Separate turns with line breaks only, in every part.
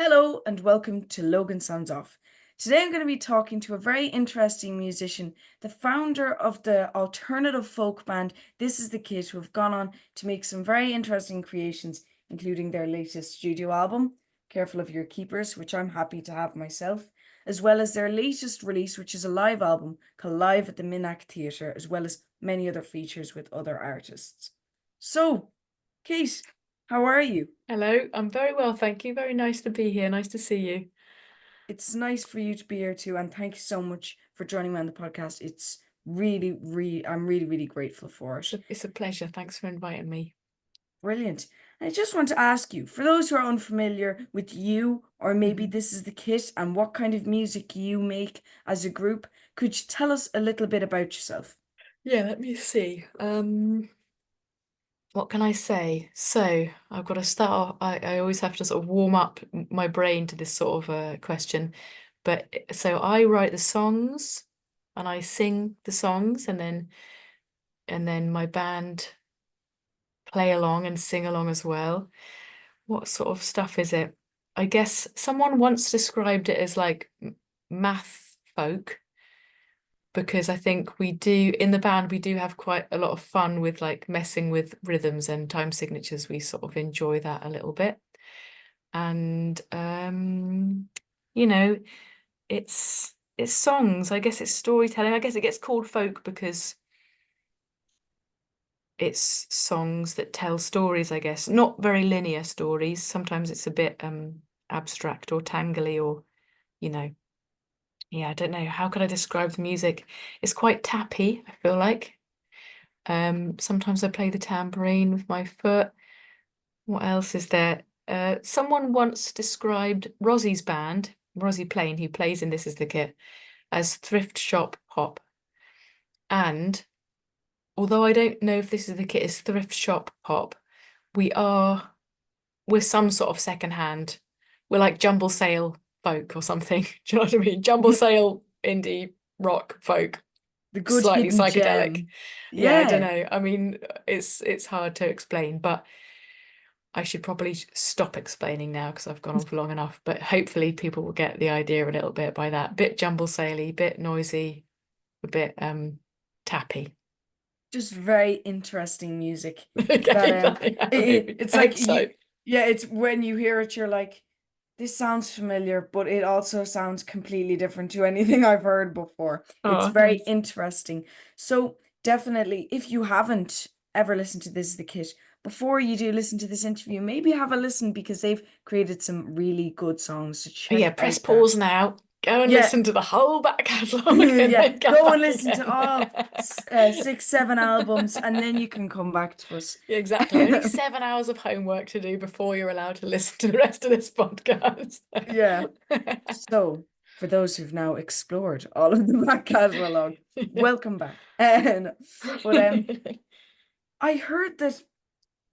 Hello and welcome to Logan Sounds Off. Today I'm going to be talking to a very interesting musician, the founder of the alternative folk band This Is the Kid, who have gone on to make some very interesting creations, including their latest studio album, Careful of Your Keepers, which I'm happy to have myself, as well as their latest release, which is a live album called Live at the Minack Theatre, as well as many other features with other artists. So, Kate, how are you?
Hello, I'm very well, thank you. Very nice to be here. Nice to see you.
It's nice for you to be here too, and thank you so much for joining me on the podcast. It's I'm really grateful for it.
It's a pleasure. Thanks for inviting me.
Brilliant. And I just want to ask you, for those who are unfamiliar with you, or maybe
Mhm.
This Is the Kit, and what kind of music you make as a group, could you tell us a little bit about yourself?
Yeah, let me see. What can I say? So I've got to start off. I always have to sort of warm up my brain to this sort of question. But so I write the songs and I sing the songs and then my band play along and sing along as well. What sort of stuff is it? I guess someone once described it as like math folk, because I think we do in the band we do have quite a lot of fun with like messing with rhythms and time signatures. We sort of enjoy that a little bit. And you know, it's songs. I guess it's storytelling. I guess it gets called folk because it's songs that tell stories, I guess. Not very linear stories. Sometimes it's a bit abstract or tangly or, you know, yeah, I don't know. How could I describe the music? It's quite tappy, I feel like. Sometimes I play the tambourine with my foot. What else is there? Someone once described Rossie's band, Rosie Plain, who plays in This Is the Kit, as thrift shop pop. And although I don't know if This Is the Kit is thrift shop pop, we're some sort of secondhand. We're like jumble sale folk or something. Do you know what I mean? Jumble sale indie rock folk,
The good
slightly
hidden
psychedelic.
gem.
Yeah, I don't
Yeah.
know. I mean, it's hard to explain, but I should probably stop explaining now because I've gone on for long enough. But hopefully people will get the idea a little bit by that. Bit jumble saley, bit noisy, a bit tappy.
Just very interesting music that
Okay, yeah,
it's
I
like
hope so.
you, yeah, it's when you hear it you're like, this sounds familiar, but it also sounds completely different to anything I've heard before. It's
Oh,
very
nice.
interesting. So definitely, if you haven't ever listened to This Is the Kit, before you do listen to this interview, maybe have a listen because they've created some really good songs. So
Yeah,
check
press
out that.
pause now. Go and
Yeah.
listen to the whole back catalogue and
Yeah,
then come
go and
back
listen to
again.
all six, seven albums, and then you can come back to us.
Yeah, exactly. Only 7 hours of homework to do before you're allowed to listen to the rest of this podcast.
Yeah. So, for those who've now explored all of the back catalogue, welcome back. But I heard that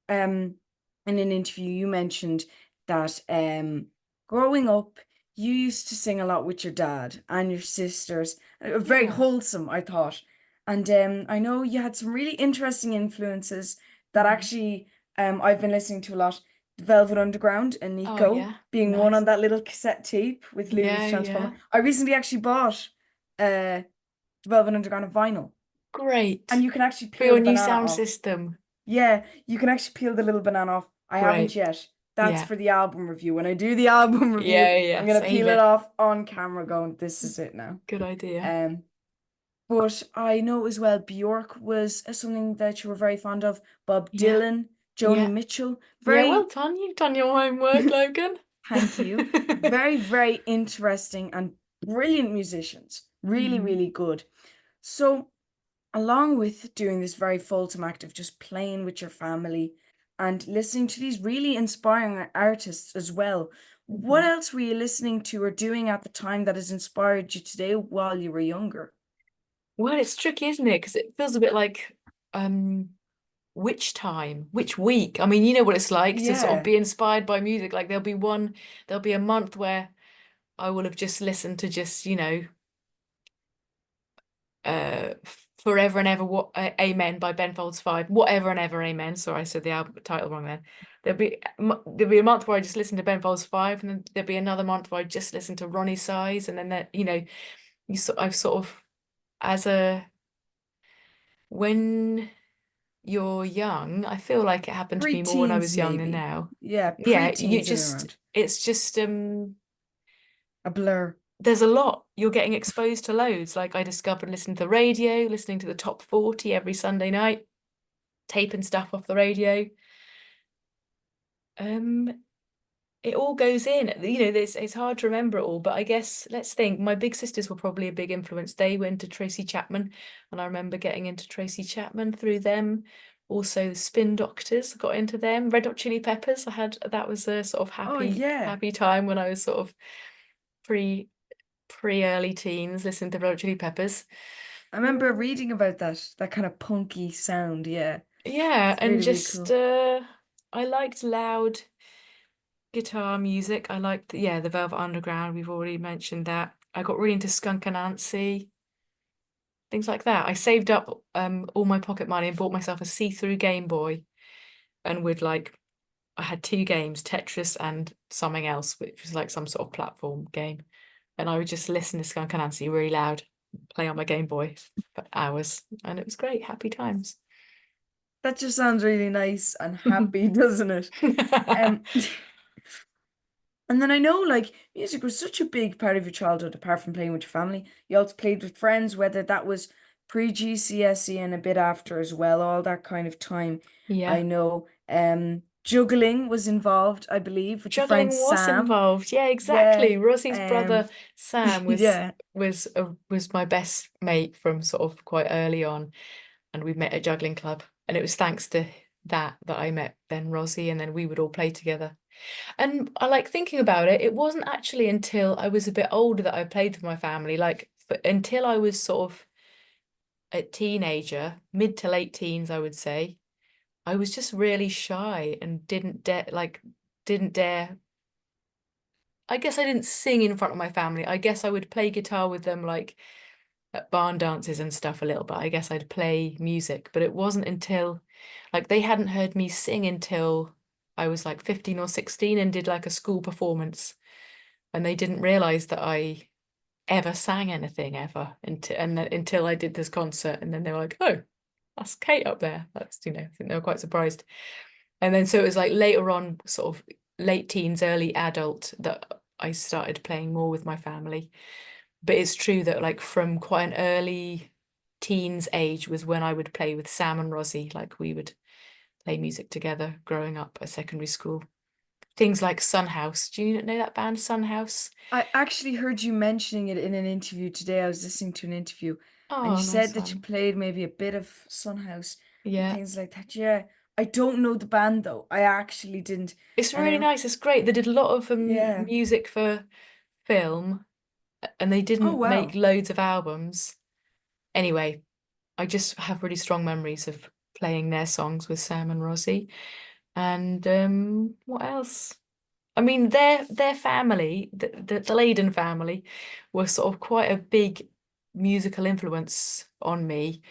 in an interview you mentioned that growing up you used to sing a lot with your dad and your sisters. Very
Yeah.
wholesome, I thought. And I know you had some really interesting influences that
Mhm.
actually I've been listening to a lot. Velvet Underground and
Oh
Nico
yeah,
being one on
nice.
that little cassette tape with Louis the
Yeah,
Transformer.
yeah.
I recently actually bought uh Velvet Underground on vinyl, and
Great.
you can actually
For
peel
your
the
new
banana
sound
off.
system.
Yeah, you can actually peel the little banana off. I haven't
Great.
yet. That's
Yeah.
for the album review. When I do the album review,
Yeah,
I'm
yeah.
gonna
Save
peel it
it.
off on camera going, this is it now.
Good idea.
Um, but I know as well Bjork was something that you were very fond of. Bob
Yeah.
Dylan, Joni
Yeah.
Mitchell.
Yeah, well
Very,
done. You've done your homework, Logan.
thank you. Very interesting and brilliant musicians.
Mhm.
Really good. So along with doing this very fulsome act of just playing with your family and listening to these really inspiring artists as well, what
Mhm.
else were you listening to or doing at the time that has inspired you today while you were younger?
Well, it's tricky, isn't it? Because it feels a bit like um which time, which week? I mean, you know what it's like to sort of
Yeah.
be inspired by music. Like there'll be a month where I will have just listened to just, uh Forever and Ever, what Amen by Ben Folds Five, Whatever and Ever Amen. Sorry, I said the album title wrong then. There'll be a month where I just listen to Ben Folds 5, and then there'll be another month where I just listen to Ronnie Size, and then that, I've sort of, as a when you're young, I feel like it happened to me more when I
Pre-teens
was young than
maybe.
now.
Yeah,
Yeah,
pre-teens and around.
it's just
A blur.
there's a lot. You're getting exposed to loads. Like I discovered listening to the radio, listening to the top 40 every Sunday night, taping stuff off the radio. Um, it all goes in. It's hard to remember it all, but I guess let's think. My big sisters were probably a big influence. They went to Tracy Chapman, and I remember getting into Tracy Chapman through them. Also, the Spin Doctors, got into them. Red Hot Chili Peppers, that was a sort of
Oh
happy,
yeah.
happy time when I was sort of pre pre early teens, listening to Red Hot Chili Peppers.
I remember reading about that kind of punky sound. Yeah,
Yeah,
it's
and
really, really
just
cool.
I liked loud guitar music. I liked, yeah, the Velvet Underground. We've already mentioned that. I got really into Skunk Anansie, things like that. I saved up all my pocket money and bought myself a see-through Game Boy, and would like I had two games, Tetris and something else, which was like some sort of platform game. And I would just listen to Skunk Anansie really loud, play on my Game Boy for hours, and it was great, happy times.
That just sounds really nice and happy, doesn't it? Um, and then I know like music was such a big part of your childhood, apart from playing with your family. You also played with friends, whether that was pre-GCSE and a bit after as well, all that kind of time. I
Yeah.
know juggling was involved, I believe, with your friend
Juggling was
Sam.
involved. Yeah,
Yeah.
exactly. Rosie's
Um,
brother Sam
yeah.
was my best mate from sort of quite early on, and we met at juggling club, and it was thanks to that I met then Rosie, and then we would all play together. And I like thinking about it. It wasn't actually until I was a bit older that I played with my family. Until I was sort of a teenager, mid to late teens, I would say. I was just really shy and didn't dare. I guess I didn't sing in front of my family. I guess I would play guitar with them like at barn dances and stuff a little bit. I guess I'd play music, but it wasn't until like they hadn't heard me sing until I was like 15 or 16 and did like a school performance, and they didn't realize that I ever sang anything ever until I did this concert, and then they were like, "Oh, that's Kate up there." I think they were quite surprised. And then so it was like later on, sort of late teens, early adult, that I started playing more with my family. But it's true that like from quite an early teens age was when I would play with Sam and Rosie. Like we would play music together growing up at secondary school. Things like Sun House. Do you know that band, Sun House?
I actually heard you mentioning it in an interview today. I was listening to an interview and you
Oh, nice
said that you
one.
played maybe a bit of Son House and
Yeah.
things like that. Yeah. I don't know the band though. I actually didn't.
It's
And
really
I,
nice. It's great. They did a lot of
yeah.
music for film, and they
Oh,
didn't make
wow.
loads of albums. Anyway, I just have really strong memories of playing their songs with Sam and Rosie. And what else? I mean, their family, the Leyden family, were sort of quite a big musical influence on me.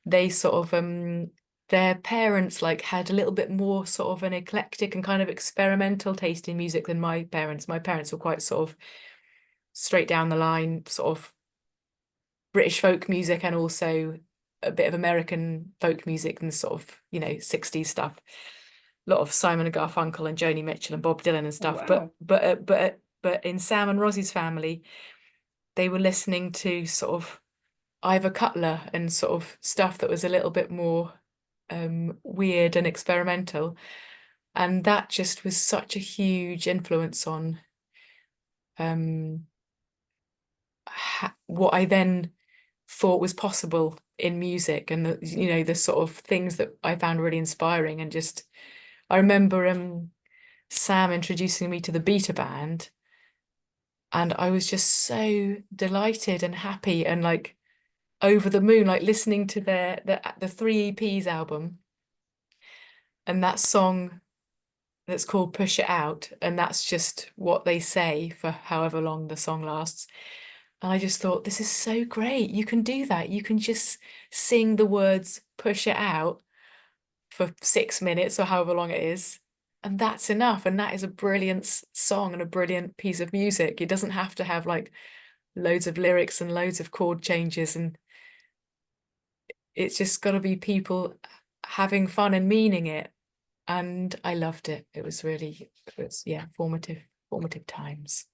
They sort of their parents like had a little bit more sort of an eclectic and kind of experimental taste in music than my parents. My parents were quite sort of straight down the line, sort of British folk music, and also a bit of American folk music and sort of, 60s stuff. A lot of Simon and Garfunkel and Joni Mitchell and Bob Dylan and
Oh,
stuff. But
wow.
in Sam and Rosie's family, they were listening to sort of Ivor Cutler and sort of stuff that was a little bit more weird and experimental. And that just was such a huge influence on um, what I then thought was possible in music, and the sort of things that I found really inspiring. And just I remember Sam introducing me to the Beta Band, and I was just so delighted and happy and like over the moon, like listening to the three EPs album, and that song that's called Push It Out, and that's just what they say for however long the song lasts. And I just thought, this is so great. You can do that. You can just sing the words push it out for 6 minutes or however long it is. and that's enough. And that is a brilliant song and a brilliant piece of music. It doesn't have to have like loads of lyrics and loads of chord changes, and it's just got to be people having fun and meaning it. And I loved it. Yeah, formative times.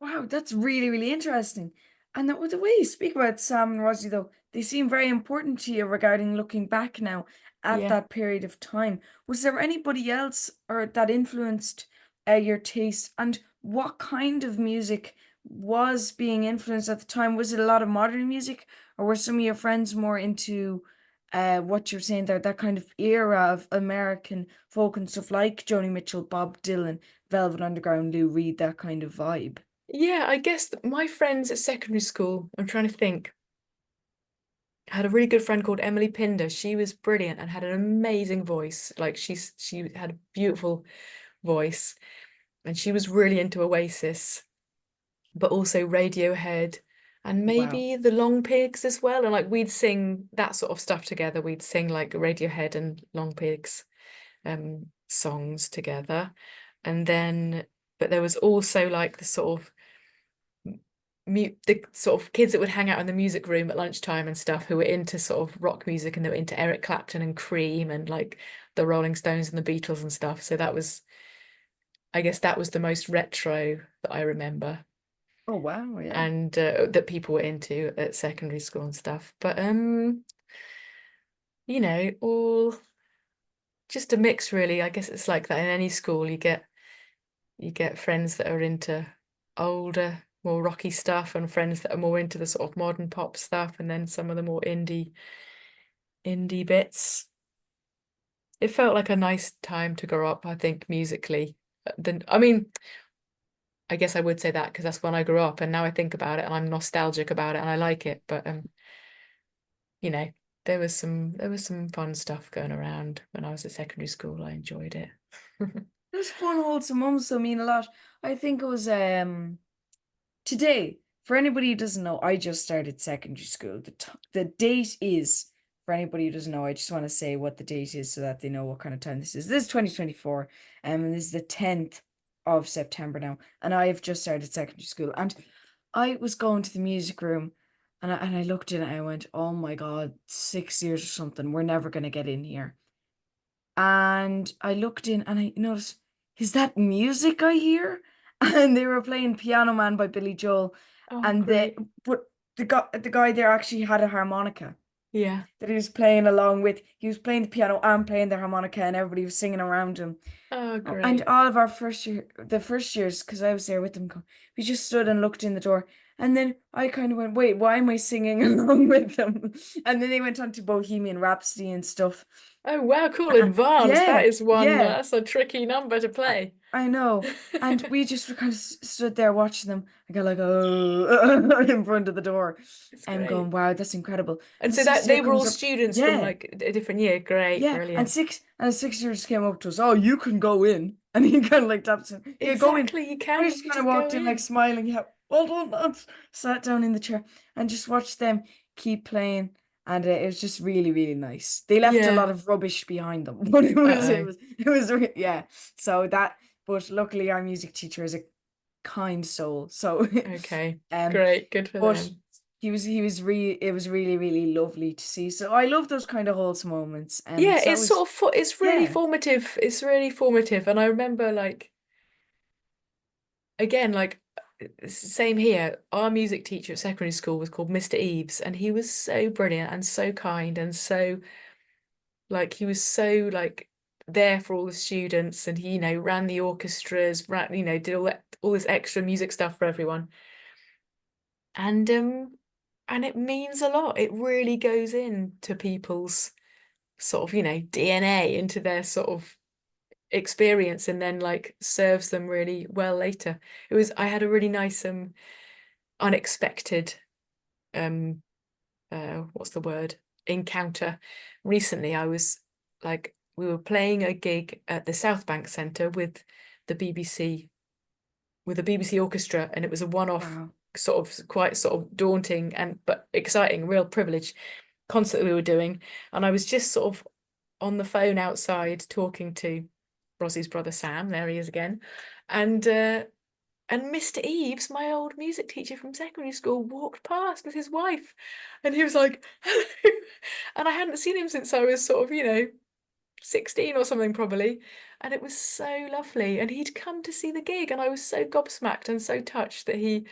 Wow, that's really, really interesting. And the way you speak about Sam and Rosie, though, they seem very important to you regarding looking back now at
Yeah.
that period of time. Was there anybody else or that influenced your taste? And what kind of music was being influenced at the time? Was it a lot of modern music, or were some of your friends more into what you're saying there, that kind of era of American folk and stuff like Joni Mitchell, Bob Dylan, Velvet Underground, Lou Reed, that kind of vibe?
Yeah, I guess my friends at secondary school, I'm trying to think. I had a really good friend called Emily Pinder. She was brilliant and had an amazing voice. Like she had a beautiful voice, and she was really into Oasis, but also Radiohead and
Wow.
maybe the Long Pigs as well. And like we'd sing that sort of stuff together. We'd sing like Radiohead and Long Pigs songs together. And then but there was also like the sort of the sort of kids that would hang out in the music room at lunchtime and stuff, who were into sort of rock music, and they were into Eric Clapton and Cream and like the Rolling Stones and the Beatles and stuff. So I guess that was the most retro that I remember,
Oh wow, yeah.
and that people were into at secondary school and stuff. But all just a mix really. I guess it's like that in any school. You get friends that are into older, more rocky stuff, and friends that are more into the sort of modern pop stuff, and then some of the more indie bits. It felt like a nice time to grow up, I think, musically. I mean, I guess I would say that because that's when I grew up, and now I think about it and I'm nostalgic about it and I like it. But you know, there was some fun stuff going around when I was at secondary school. I enjoyed it.
It was fun, wholesome moments that mean a lot. I think it was today. For anybody who doesn't know, I just started secondary school. The date is, for anybody who doesn't know, I just want to say what the date is so that they know what kind of time this is. This is 2024, and this is the 10th of September now, and I have just started secondary school. And I was going to the music room, and I looked in and I went, "Oh my God, 6 years or something. We're never gonna get in here." And I looked in and I noticed, is that music I hear? And they were playing Piano Man by Billy Joel,
Oh,
and
great.
but the guy there actually had a harmonica
Yeah.
that he was playing along with. He was playing the piano and playing the harmonica, and everybody was singing around him.
Oh,
And
great.
all of our the first years, because I was there with them, we just stood and looked in the door. And then I kind of went, wait, why am I singing along with them? And then they went on to Bohemian Rhapsody and stuff.
Oh, wow, cool. Advanced. That
Yeah,
is
yeah,
that's a tricky number to
I,
play.
I know. And we just kind of stood there watching them. I got like, oh, in front of the door.
It's
I'm going,
great.
wow, that's incredible.
And
And
so
sixth
that
year
they were
comes
all
up.
students from
Yeah,
like a different year. Great,
yeah. And
brilliant.
six years came up to us. Oh, you can go in. And he kind of like taps him. Yeah, go in.
Exactly, you
We
can
just kind of
just go
walked in like
in.
smiling. Yeah, well done, lads. Sat down in the chair and just watched them keep playing. And it was just really, really nice. They left a lot
Yeah.
of rubbish behind them, but
Uh-oh.
yeah. So that, but luckily our music teacher is a kind soul. So,
Okay.
um,
Great. Good for
but
them.
it was really, really lovely to see. So I love those kind of wholesome moments.
Yeah,
So that
it's
was,
sort of it's really
yeah,
formative. It's really formative. And I remember like again, like same here. Our music teacher at secondary school was called Mr. Eves, and he was so brilliant and so kind and so like he was so like there for all the students, and he, ran the orchestras, did all this extra music stuff for everyone. And it means a lot. It really goes into people's sort of, DNA, into their sort of experience, and then like serves them really well later. I had a really nice unexpected um what's the word, encounter recently. I was like we were playing a gig at the South Bank Centre the BBC with a BBC orchestra, and it was a one-off
wow.
sort of quite sort of daunting and but exciting, real privilege concert we were doing. And I was just sort of on the phone outside talking to Rosie's brother Sam, there he is again, and Mr. Eves, my old music teacher from secondary school, walked past with his wife, and he was like, "Hello," and I hadn't seen him since I was sort of, 16 or something probably, and it was so lovely. And he'd come to see the gig, and I was so gobsmacked and so touched that he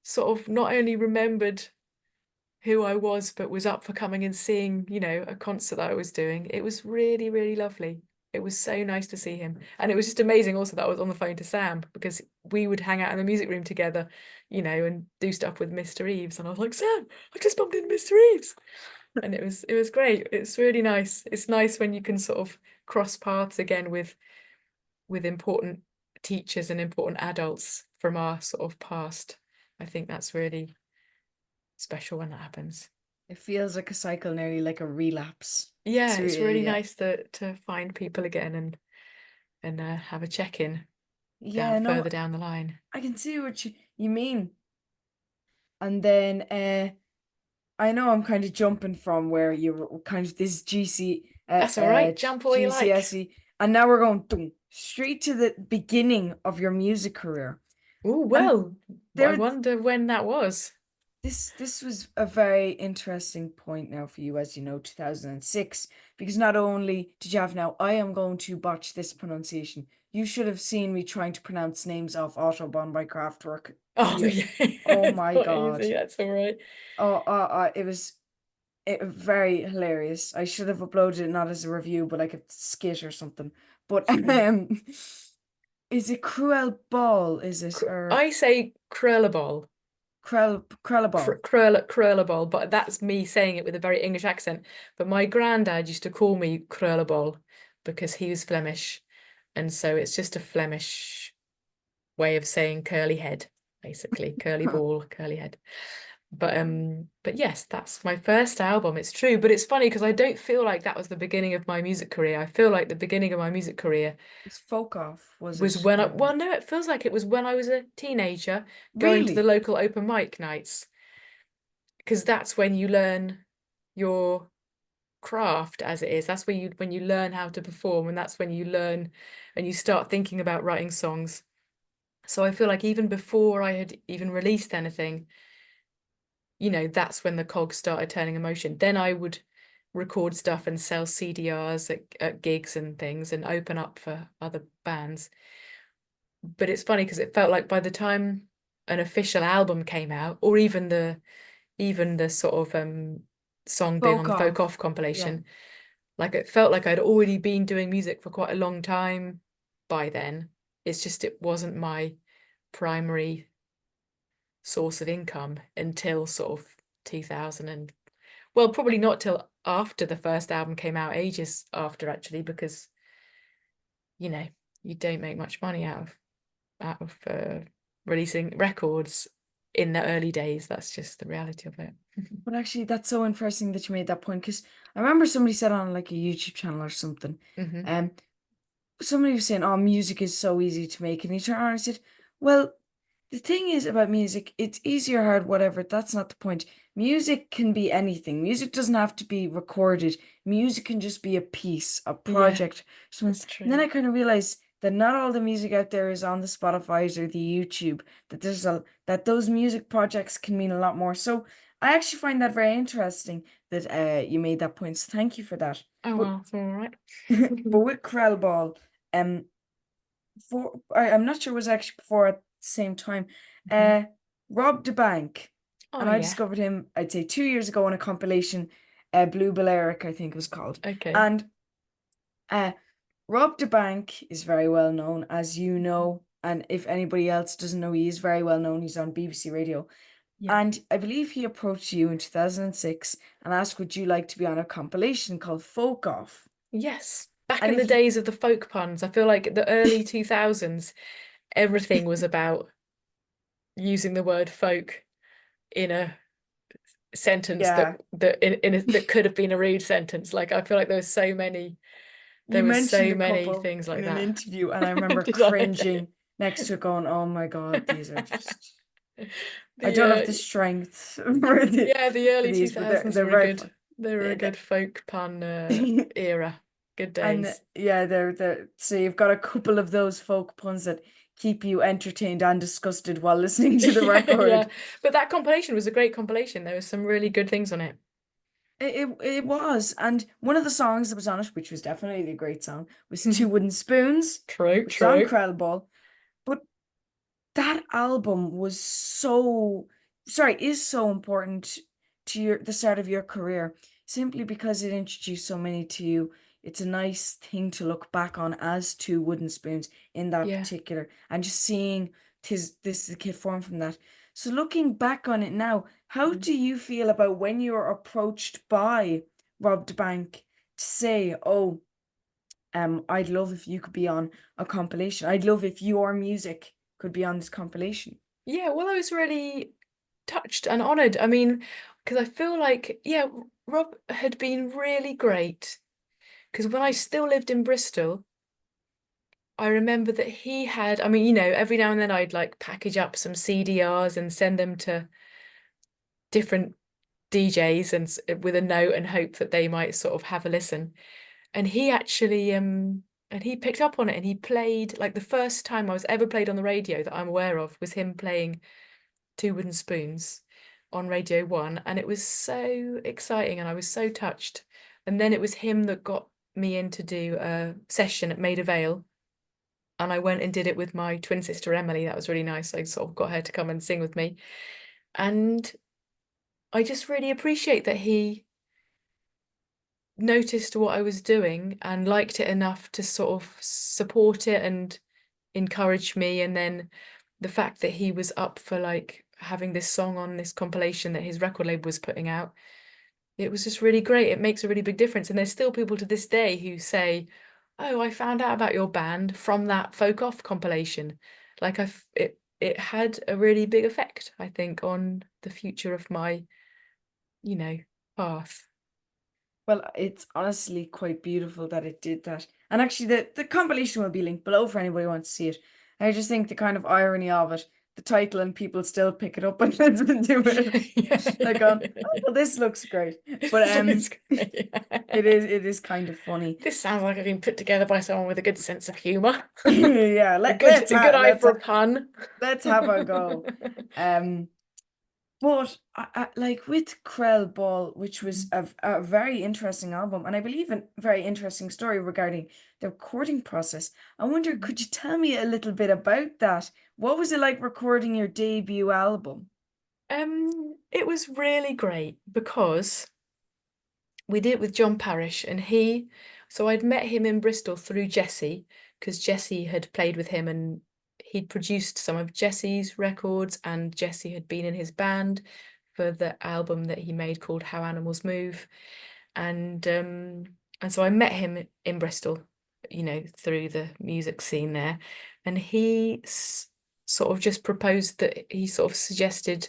sort of not only remembered who I was, but was up for coming and seeing, a concert that I was doing. It was really, really lovely. It was so nice to see him. And it was just amazing also that I was on the phone to Sam, because we would hang out in the music room together, and do stuff with Mr. Eves. And I was like, Sam, I just bumped into Mr. Eves. And it was great. It's really nice. It's nice when you can sort of cross paths again with important teachers and important adults from our sort of past. I think that's really special when that happens.
It feels like a cycle, nearly like a relapse.
Yeah,
It's
it's
really,
really
yeah.
nice to find people again and have a check-in down
Yeah, no,
further down the line.
I can see what you mean. And then I know I'm kind of jumping from where you were kind of this
That's all right. Jump all you like.
GCSE, and now we're going dum, straight to the beginning of your music career.
Oh,
And
well, I
there,
wonder when that was.
this was a very interesting point now for you, as you know, 2006, because not only did you have now, I am going to botch this pronunciation. You should have seen me trying to pronounce names off Autobahn by Kraftwerk.
Oh,
You,
yeah.
oh
It's
my
not
God.
easy. That's all right.
It was very hilarious. I should have uploaded it not as a review, but like a skit or something. But
It's fine.
is it Cruel Ball? Is it or
I say Krülle Bol.
Krülle Ball?
Krülle Bol, but that's me saying it with a very English accent. But my granddad used to call me Krülle Bol because he was Flemish, and so it's just a Flemish way of saying curly head, basically curly ball, curly head. But yes, that's my first album. It's true, but it's funny because I don't feel like that was the beginning of my music career. I feel like the beginning of my music career
It's Folk Off, was
was
it?
when well, no, it feels like it was when I was a teenager going to the
Really?
local open mic nights, because that's when you learn your craft as it is. That's when you learn how to perform, and that's when you learn and you start thinking about writing songs. So I feel like even before I had even released anything, that's when the cogs started turning in motion. Then I would record stuff and sell CDRs at gigs and things and open up for other bands. But it's funny because it felt like by the time an official album came out, or even the sort of song being on
Folk
the Folk
Off.
Off
Yeah.
compilation, like it felt like I'd already been doing music for quite a long time by then. It's just it wasn't my primary source of income until sort of 2000, and well, probably not till after the first album came out, ages after actually, because you know you don't make much money out of releasing records in the early days. That's just the reality of it.
But actually, that's so interesting that you made that point because I remember somebody said on like a YouTube channel or something,
Hmm.
um, somebody was saying, "Oh, music is so easy to make," and he turned around and said, "Well, the thing is about music, it's easy or hard, whatever. That's not the point. Music can be anything. Music doesn't have to be recorded. Music can just be a piece, a
Yeah,
project." So, and
that's
then
true.
I kind of realized that not all the music out there is on the Spotify's or the YouTube. That those music projects can mean a lot more. So I actually find that very interesting that you made that point. So thank you for that.
Oh
But
well, it's all right.
but with Krell Ball, um, I'm not sure it was actually before at the same time.
Mhm.
Uh, robbed a bank,
Oh
and I
yeah.
discovered him. I'd say 2 years ago on a compilation, Blue Balearic, I think it was called.
Okay.
And uh, robbed a bank is very well known, as you
Mhm.
know. And if anybody else doesn't know, he is very well known. He's on BBC Radio.
Yeah.
And I believe he approached you in 2006 and asked, would you like to be on a compilation called Folk Off?
Yes. Back
And
in the
if you,
days of the folk puns, I feel like the early 2000s, everything was about using the word folk in a sentence that
yeah,
that could have been a rude sentence. Like I feel like
you
there was
mentioned
so
a
many
couple
things
in
like
an
that.
interview, and I remember
Did I?
cringing next to it, going, "Oh my God, these are just." I
The
don't have the strength
yeah, the
for
early
these, but they're
2000s
they're
were a
very
good
fun.
they were a good folk pun
They-
era. Good
And
days.
yeah, they're so you've got a couple of those folk puns that keep you entertained and disgusted while listening to the
Yeah, yeah.
record.
But that compilation was a great compilation. There were some really good things on it.
It was, and one of the songs that was on it, which was definitely a great song, was Two Wooden Spoons,
True,
which is on
true.
Krülle Bol. But that album was so, sorry, is so important to the start of your career, simply because it introduced so many to you. It's a nice thing to look back on as Two Wooden Spoons in that
Yeah.
particular, and just seeing this is a kid formed from that. So looking back on it now, how
Mhm.
do you feel about when you were approached by Rob the Bank to say, "Oh, I'd love if you could be on a compilation. I'd love if your music could be on this compilation."
Yeah, well, I was really touched and honoured. I mean, because I feel like, yeah, Rob had been really great. Because when I still lived in Bristol, I remember that he had, I mean, every now and then I'd like package up some CDRs and send them to different DJs with a note and hope that they might sort of have a listen. And he actually and he picked up on it and he played like the first time I was ever played on the radio that I'm aware of was him playing Two Wooden Spoons on Radio 1, and it was so exciting and I was so touched. And then it was him that got me in to do a session at Maida Vale, and I went and did it with my twin sister Emily. That was really nice. I sort of got her to come and sing with me. And I just really appreciate that he noticed what I was doing and liked it enough to sort of support it and encourage me. And then the fact that he was up for like having this song on this compilation that his record label was putting out, it was just really great. It makes a really big difference. And there's still people to this day who say, "Oh, I found out about your band from that Folk Off compilation." Like it had a really big effect, I think, on the future of my, you know, path.
Well, it's honestly quite beautiful that it did that. And actually, the compilation will be linked below for anybody who wants to see it. I just think the kind of irony of it, the title, and people still pick it up and listen to it.
Yeah,
Like
yeah,
on,
yeah,
oh, well, this looks great. But
This looks great.
it is kind of funny.
This sounds like I've been put together by someone with a good sense of humour.
Yeah,
A good a good eye for a pun.
let's have a go. Um, But like with Krell Ball, which was a very interesting album, and I believe a very interesting story regarding the recording process. I wonder, could you tell me a little bit about that? What was it like recording your debut album?
It was really great because we did it with John Parrish, and so I'd met him in Bristol through Jesse, because Jesse had played with him and he'd produced some of Jesse's records, and Jesse had been in his band for the album that he made called How Animals Move. And so I met him in Bristol, through the music scene there, and sort of just proposed that he sort of suggested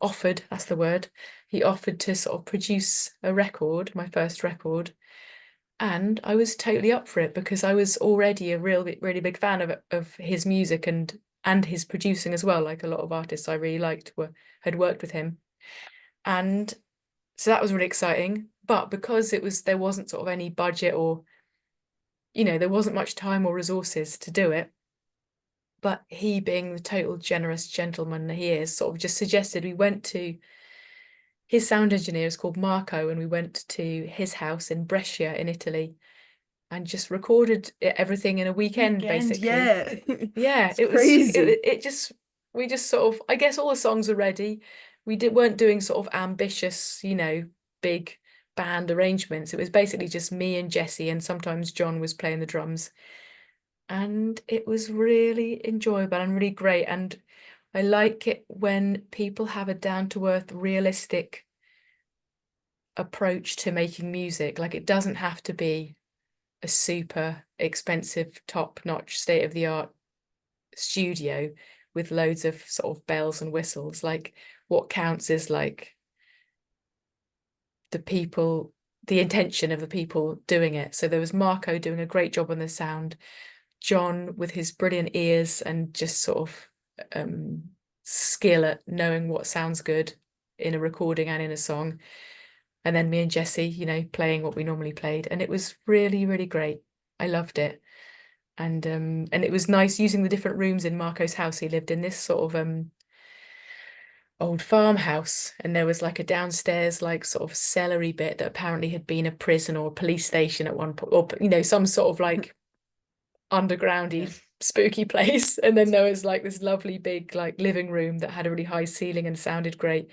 offered, that's the word, he offered to sort of produce a record, my first record, and I was totally up for it because I was already a really big fan of his music and his producing as well. Like a lot of artists I really liked had worked with him. And so that was really exciting. But because there wasn't sort of any budget or, there wasn't much time or resources to do it. But he, being the total generous gentleman that he is, sort of just suggested we went to his sound engineer is called Marco, and we went to his house in Brescia in Italy and just recorded everything in a weekend,
Weekend,
basically.
yeah.
Yeah,
It's
it was
crazy.
it just we just sort of, I guess all the songs are ready. We weren't doing sort of ambitious, big band arrangements. It was basically just me and Jesse, and sometimes John was playing the drums. And it was really enjoyable and really great. And I like it when people have a down-to-earth, realistic approach to making music. Like it doesn't have to be a super expensive, top-notch, state-of-the-art studio with loads of sort of bells and whistles. Like what counts is like the intention of the people doing it. So there was Marco doing a great job on the sound, John with his brilliant ears and just sort of skill at knowing what sounds good in a recording and in a song. And then me and Jessie, playing what we normally played. And it was really, really great. I loved it. And it was nice using the different rooms in Marco's house. He lived in this sort of old farmhouse, and there was like a downstairs like sort of cellary bit that apparently had been a prison or a police station at one point, or some sort of like undergroundy
Yeah.
spooky place. And then there was like this lovely big like living room that had a really high ceiling and sounded great.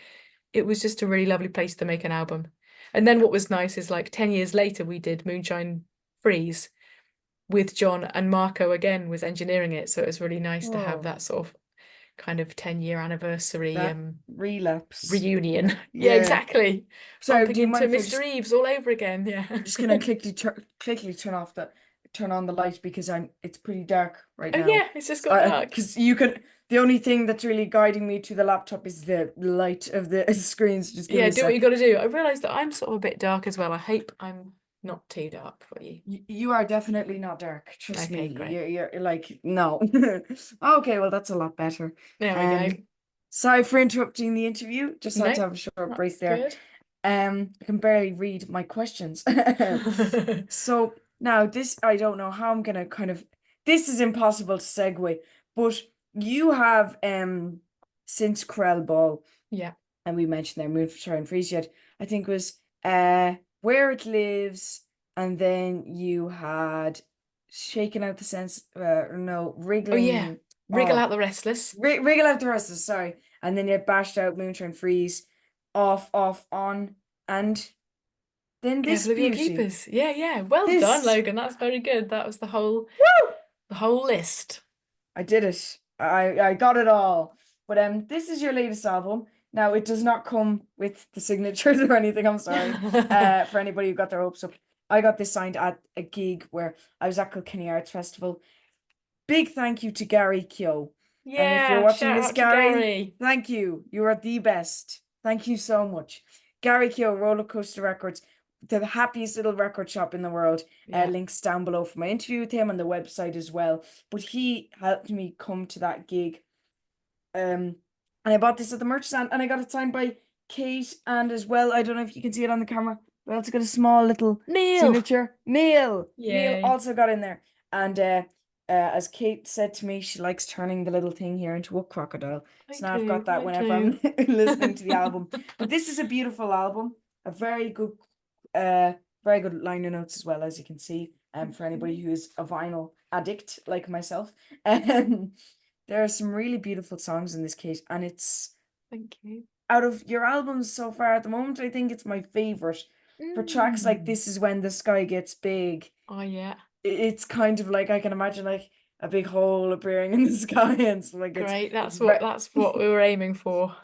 It was just a really lovely place to make an album. And then what was nice is like 10 years later we did Moonshine Freeze with John, and Marco again was engineering it, so it was really nice to have
Whoa,
that sort of kind of 10-year anniversary
that relapse.
reunion. Yeah,
Yeah.
exactly.
Sorry,
Bumping
do you mind
into
if I
Mr.
just
Eves all over again. Yeah.
just gonna quickly turn on the light because it's pretty dark right
Oh
now.
yeah, it's just got dark.
Because you could the only thing that's really guiding me to the laptop is the light of the screen. So just give me
Yeah,
a
do what you
sec.
got to do. I realised that I'm sort of a bit dark as well. I hope I'm not too dark for you.
You are definitely not dark. Trust me.
Okay, great.
You're like no. Okay, well that's a lot better.
There we go.
Um, sorry for interrupting the interview. Just had to
Nope,
have a short break
that's
there.
good.
I can barely read my questions. So now this, I don't know how I'm gonna this is impossible to segue, but you have since Krülle Bol,
Yeah.
and we mentioned there Moonshine and Freeze yet, I think was Where It Lives, and then you had Shaking Out the Sense, or no,
Oh yeah.
Wriggling,
Wriggle
oh,
Out the Restless.
Wriggle Out the Rest, sorry, and then you had Bashed Out, Moonshine Freeze, Off, Off, On, and then this
Careful of your
beauty.
keepers. Yeah, yeah. Well done,
This,
Logan. That's very good. That was the whole
woo!
the whole list.
I did it. I got it all. But this is your latest album. Now it does not come with the signatures or anything. I'm sorry. For anybody who got their hopes up. I got this signed at a gig where I was at Kilkenny Arts Festival. Big thank you to Gary Kyo. And if you're
Yeah,
watching
shout
this,
out to
Gary,
Gary.
thank you. You are the best. Thank you so much. Gary Kyo, Roller Coaster Records, the happiest little record shop in the world.
Yeah.
Links down below for my interview with him on the website as well. But he helped me come to that gig. And I bought this at the merch stand, and I got it signed by Kate, and as well, I don't know if you can see it on the camera, but I also got a small little
Neil.
signature. Neil
Yay.
also got in there. And as Kate said to me, she likes turning the little thing here into a crocodile. So
Me
now I've
too.
got that
Me
whenever
too.
I'm listening to the album. But this is a beautiful album, a uh, very good liner notes as well, as you can see. For anybody who is a vinyl addict like myself. Um, there are some really beautiful songs in this, Kate, and it's
Thank you.
out of your albums so far at the moment, I think it's my favorite. For tracks like
Mm.
This Is When the Sky Gets Big,
Oh yeah.
it's kind of like I can imagine like a big hole appearing in the sky and stuff like
Great.
it's
That's what we were aiming for.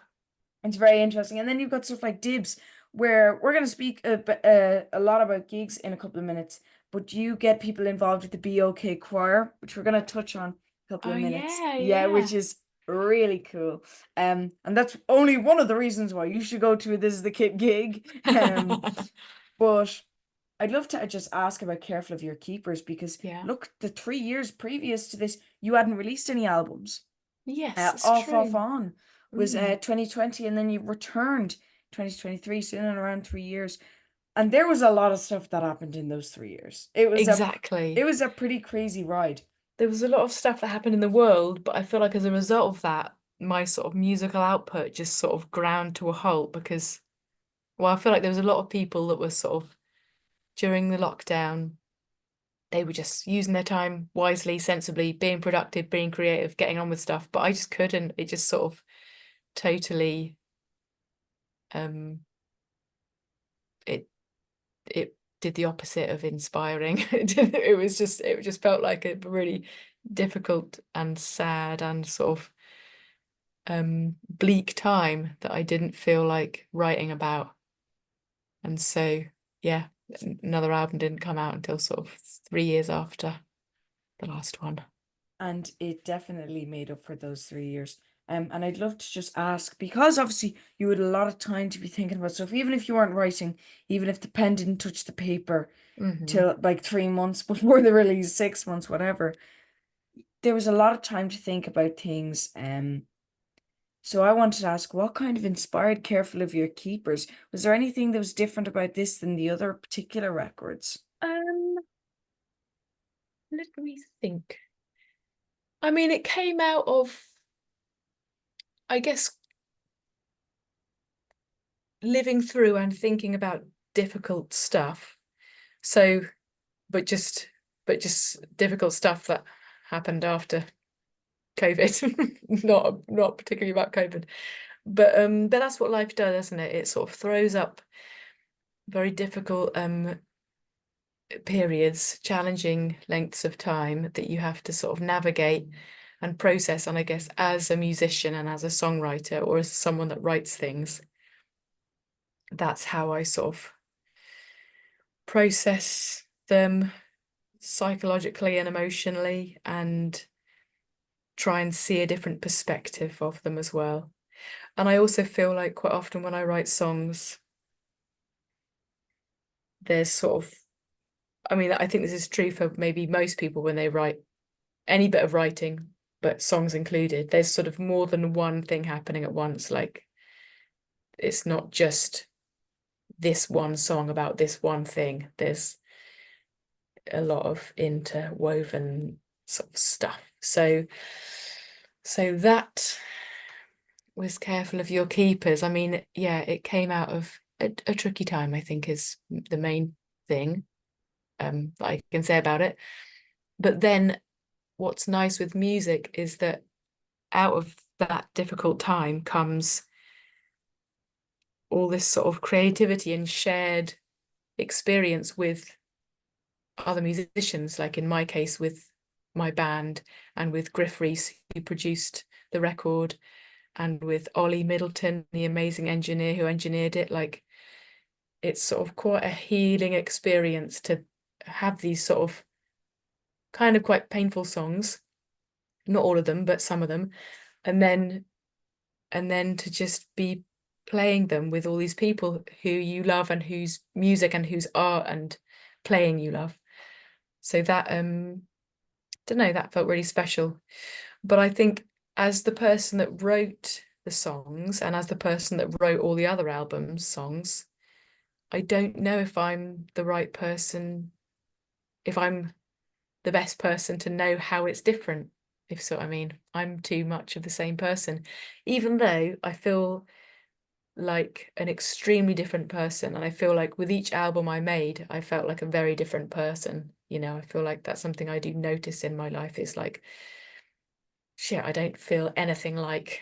it's very interesting. And then you've got stuff like Dibs, where we're going to speak a lot about gigs in a couple of minutes, but you get people involved with the BOK choir, which we're going to touch on a couple
Oh
of minutes.
yeah,
Yeah, which
yeah.
is really cool. And that's only one of the reasons why you should go to a This Is the Kid gig. But I'd love to just ask about Careful of Your Keepers, because
Yeah.
look, the 3 years previous to this, you hadn't released any albums.
Yes, it's
Off,
true.
On was
Mm.
2020, and then you returned 2023, so in and around 3 years. And there was a lot of stuff that happened in those 3 years. It
Exactly.
was a pretty crazy ride.
There was a lot of stuff that happened in the world, but I feel like as a result of that, my sort of musical output just sort of ground to a halt because, well, I feel like there was a lot of people that were sort of during the lockdown, they were just using their time wisely, sensibly, being productive, being creative, getting on with stuff. But I just couldn't. It just sort of totally, um, it it did the opposite of inspiring. It just felt like a really difficult and sad and sort of bleak time that I didn't feel like writing about. And so, yeah, another album didn't come out until sort of 3 years after the last one.
And it definitely made up for those 3 years. And I'd love to just ask, because obviously you had a lot of time to be thinking about stuff, even if you weren't writing, even if the pen didn't touch the paper
Hmm.
till like 3 months before the release, 6 months, whatever, there was a lot of time to think about things. So I wanted to ask, what kind of inspired Careful of Your Keepers? Was there anything that was different about this than the other particular records?
Let me think. I mean, it came out of, I guess, living through and thinking about difficult stuff. So, but just difficult stuff that happened after COVID. Not particularly about COVID. But that's what life does, isn't it? It sort of throws up very difficult periods, challenging lengths of time that you have to sort of navigate and process. And I guess as a musician and as a songwriter or as someone that writes things, that's how I sort of process them psychologically and emotionally and try and see a different perspective of them as well. And I also feel like quite often when I write songs, there's sort of, I mean, I think this is true for maybe most people when they write any bit of writing, but songs included, there's sort of more than one thing happening at once. Like it's not just this one song about this one thing. There's a lot of interwoven sort of stuff. So that was Careful of Your Keepers. I mean, yeah, it came out of a tricky time, I think, is the main thing that I can say about it. But then what's nice with music is that out of that difficult time comes all this sort of creativity and shared experience with other musicians, like in my case with my band and with Griff Reese, who produced the record, and with Ollie Middleton, the amazing engineer who engineered it. Like it's sort of quite a healing experience to have these sort of kind of quite painful songs, not all of them, but some of them, and then to just be playing them with all these people who you love and whose music and whose art and playing you love. So that don't know, that felt really special. But I think as the person that wrote the songs and as the person that wrote all the other albums songs, I don't know if I'm the right person, if I'm the best person to know how it's different, if so. I mean, I'm too much of the same person, even though I feel like an extremely different person. And I feel like with each album I made, I felt like a very different person. You know, I feel like that's something I do notice in my life. It's like, shit, I don't feel anything like,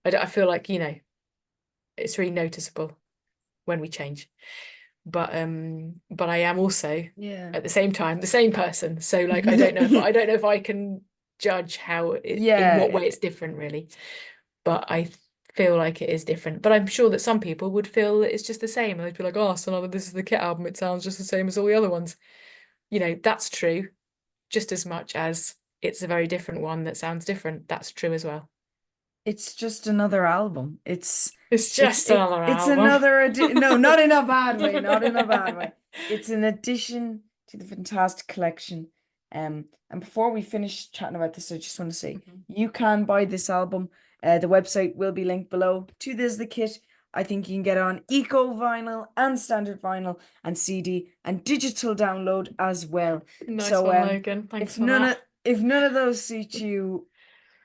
I feel like, you know, it's really noticeable when we change. But I am also
Yeah.
at the same time the same person. So like I don't know if I can judge how it, in what
Yeah,
way it's different really. But I feel like it is different. But I'm sure that some people would feel that it's just the same. And they'd be like, oh, so now that this is the Kit album, it sounds just the same as all the other ones. You know, that's true, just as much as it's a very different one that sounds different. That's true as well.
it's just another album.
It's
It's
just another
it's
album.
another no, not in a bad way, not in a bad way. It's an addition to the fantastic collection. And before we finish chatting about this, I just want to say you can buy this album. The website will be linked below to This the Kit. I think you can get it on eco vinyl and standard vinyl and CD and digital download as well.
Nice
So
one, Logan. Thanks
if
for that.
if none of those suit you,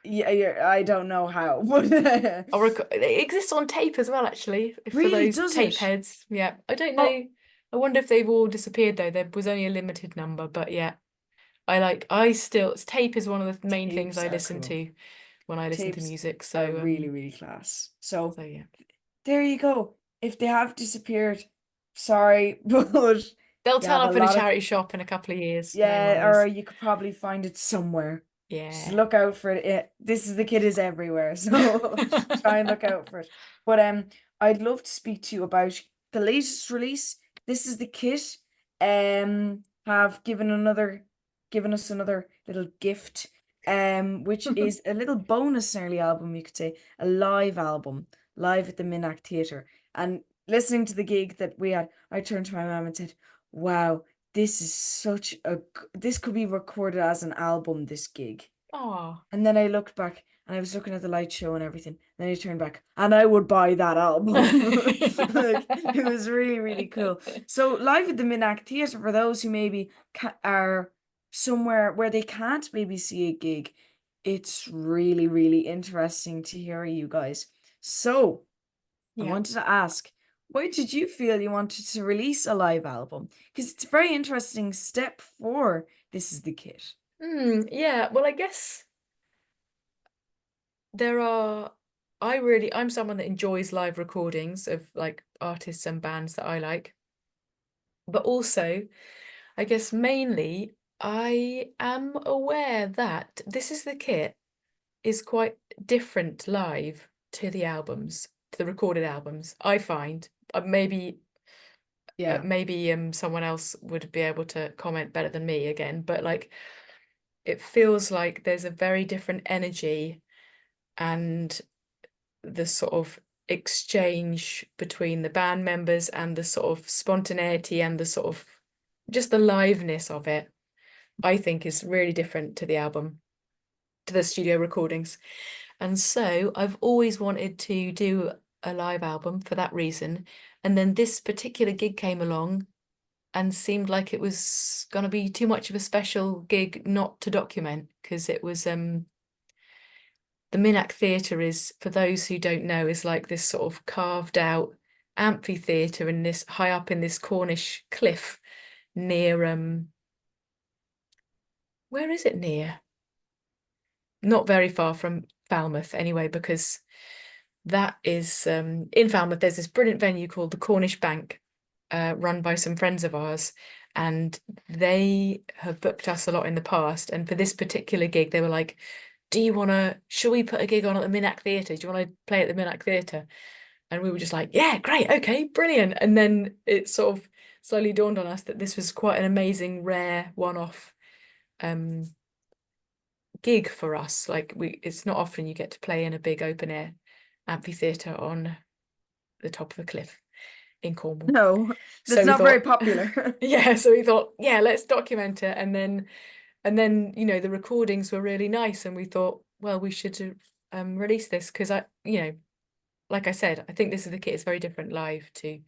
yeah, I don't know how, but
It exists on tape as well, actually, for
really,
those
does
tape
it?
heads. Yeah, I don't
Oh,
know. I wonder if they've all disappeared though. There was only a limited number, but yeah, tape is one of the main things
tapes
I
are
listen
cool.
to when I listen to
Tapes
music.
are
So
really, really class. So
so yeah,
there you go. If they have disappeared, sorry, but
they'll
you
turn
have a
up in a
lot of,
charity shop in a couple of years. No
yeah, or
worries.
you could probably find it somewhere. Just
Yeah.
look out for it. This is the Kid is everywhere, so try and look out for it. But I'd love to speak to you about the latest release. This is the Kid. Have given us another little gift. Which is a little bonus nearly album, you could say, a live album, live at the Minack Theatre. And listening to the gig that we had, I turned to my mom and said, "Wow, this is this could be recorded as an album, this gig."
Oh,
And then I looked back and I was looking at the light show and everything. And then he turned back, and I would buy that album. Like, it was really, really cool. So live at the Minack Theatre, for those who maybe are somewhere where they can't maybe see a gig, it's really, really interesting to hear you guys. So I
Yeah.
wanted to ask, why did you feel you wanted to release a live album? Because it's a very interesting step for This Is the Kit.
Yeah, well, I guess there are I'm someone that enjoys live recordings of like artists and bands that I like. But also, I guess mainly I am aware that This Is the Kit is quite different live to the albums, to the recorded albums, I find.
Yeah.
Maybe someone else would be able to comment better than me again, but like it feels like there's a very different energy and the sort of exchange between the band members and the sort of spontaneity and the sort of just the liveness of it, I think is really different to the album, to the studio recordings. And so I've always wanted to do a live album for that reason. And then this particular gig came along and seemed like it was going to be too much of a special gig not to document, because it was the Minack Theatre is, for those who don't know, is like this sort of carved out amphitheatre in this high up in this Cornish cliff near where is it near? Not very far from Falmouth anyway, because that is in Falmouth there's this brilliant venue called the Cornish Bank, run by some friends of ours, and they have booked us a lot in the past, and for this particular gig they were like, should we put a gig on at the Minack Theatre? Do you want to play at the Minack Theatre? And we were just like, yeah, great, okay, brilliant. And then it sort of slowly dawned on us that this was quite an amazing, rare, one-off gig for us. Like it's not often you get to play in a big open air amphitheatre on the top of a cliff in Cornwall.
No, that's
So we
not very
thought,
popular.
yeah, so we thought, yeah, let's document it. And then, the recordings were really nice, and we thought, well, we should release this because like I said, I think This Is the Kit is very different live to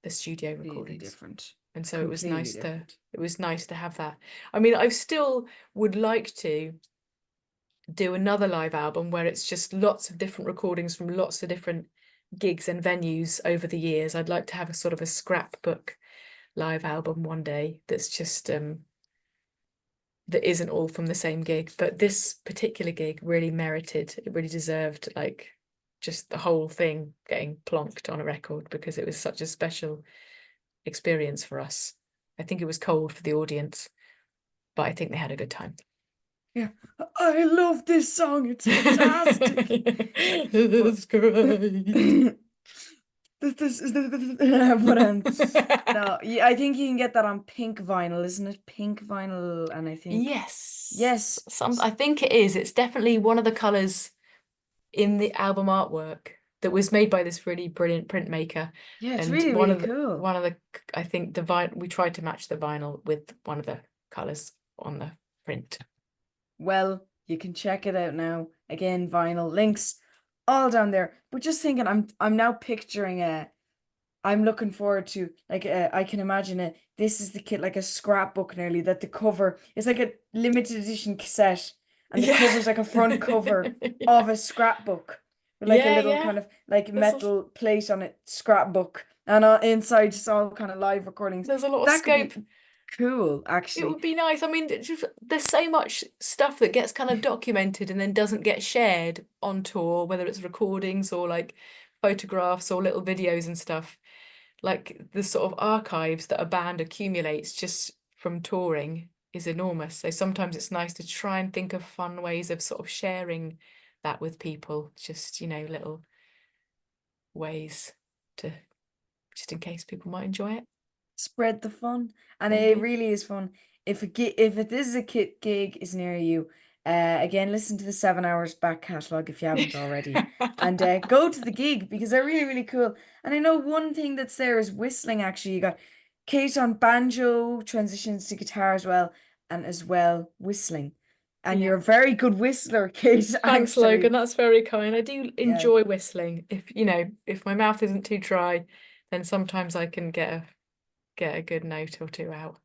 the studio
Completely
recordings.
different.
And so
Completely different.
it was nice to have that. I mean, I still would like to do another live album where it's just lots of different recordings from lots of different gigs and venues over the years. I'd like to have a sort of a scrapbook live album one day that's just that isn't all from the same gig. But this particular gig really it really deserved like just the whole thing getting plonked on a record, because it was such a special experience for us. I think it was cold for the audience, but I think they had a good time.
Yeah, I love this song. It's fantastic.
It's great.
This is but no, yeah, I think you can get that on pink vinyl, isn't it? Pink vinyl, and I think
Yes,
yes,
I think it is. It's definitely one of the colours in the album artwork that was made by this really brilliant printmaker.
yeah, it's
And
really, really cool.
I think the vinyl, we tried to match the vinyl with one of the colours on the print.
Well, you can check it out now. Again, vinyl links all down there. But just thinking, I'm now picturing I'm looking forward to like I can imagine it. This is the kit like a scrapbook nearly, that the cover is like a limited edition cassette, and the
Yeah.
cover's like a front cover
Yeah.
of a scrapbook with like a
Yeah,
little
yeah.
kind of like
There's
metal plate on it, scrapbook, and inside just all kind of live recordings.
there's a lot of
That could
scope.
be cool,
It
actually.
would be nice. I mean, there's so much stuff that gets kind of documented and then doesn't get shared on tour, whether it's recordings or like photographs or little videos and stuff. Like the sort of archives that a band accumulates just from touring is enormous. So sometimes it's nice to try and think of fun ways of sort of sharing that with people, just, little ways to, just in case people might enjoy it,
Spread the fun, and it
maybe.
really is fun. If it is a kit gig is near you, again, listen to the 7 hours back catalog if you haven't already, and go to the gig because they're really, really cool. And I know one thing that's there is whistling. Actually, you got Kate on banjo, transitions to guitar as well, and as well whistling. And
Yeah.
you're a very good whistler, Kate,
Thanks, Logan.
actually.
That's very kind. I do
Yeah.
enjoy whistling. If if my mouth isn't too dry, then sometimes I can get a good note or two out.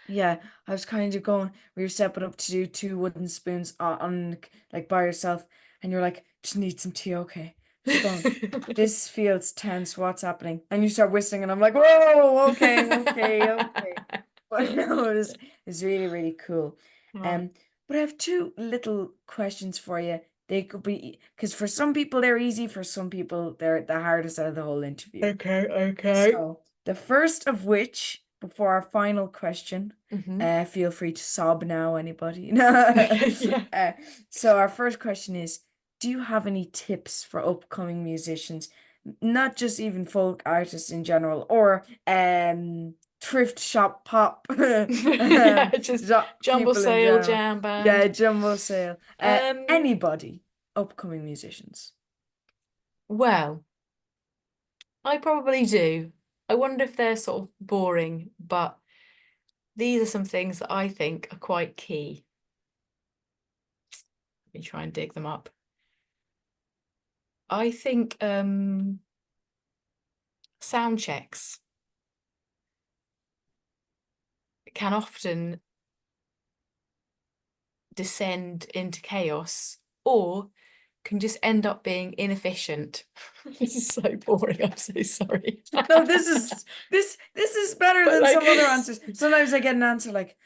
Yeah, I was kind of going, we were stepping up to do two wooden spoons like by yourself, and you're like, just need some tea, okay. Just going, this feels tense, what's happening? And you start whistling, and I'm like, whoa, okay, okay, okay. But no, it's really, really cool.
Oh,
Um, but I have two little questions for you. They could be, because for some people they're easy, for some people they're the hardest out of the whole interview.
okay, okay.
So, the first of which, before our final question, feel free to sob now, anybody.
Okay, yeah.
Uh, so, our first question is, do you have any tips for upcoming musicians, not just even folk artists in general, or thrift shop pop
Yeah, just jumble
people in
sale,
general?
jam
Yeah,
band.
jumbo sale.
Um,
Anybody, upcoming musicians.
well, I probably do. I wonder if they're sort of boring, but these are some things that I think are quite key. Let me try and dig them up. I think sound checks can often descend into chaos or can just end up being inefficient. This is so boring. I'm so sorry.
No, this is better
But
than
like,
some other answers. Sometimes I get an answer like,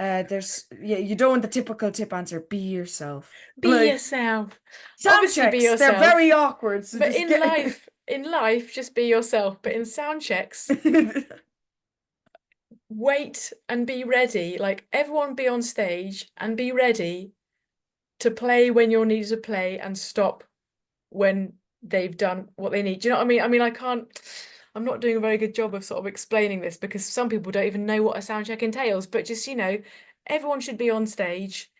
you don't want the typical tip answer, be yourself.
be
Like
yourself.
sound
Obviously, be
checks, they're
yourself.
very awkward, so
But
just get
in life, just be yourself. But in sound checks, wait and be ready. Like everyone be on stage and be ready to play when you're needed to play and stop when they've done what they need. Do you know what I mean? I'm not doing a very good job of sort of explaining this because some people don't even know what a sound check entails, but just, everyone should be on stage.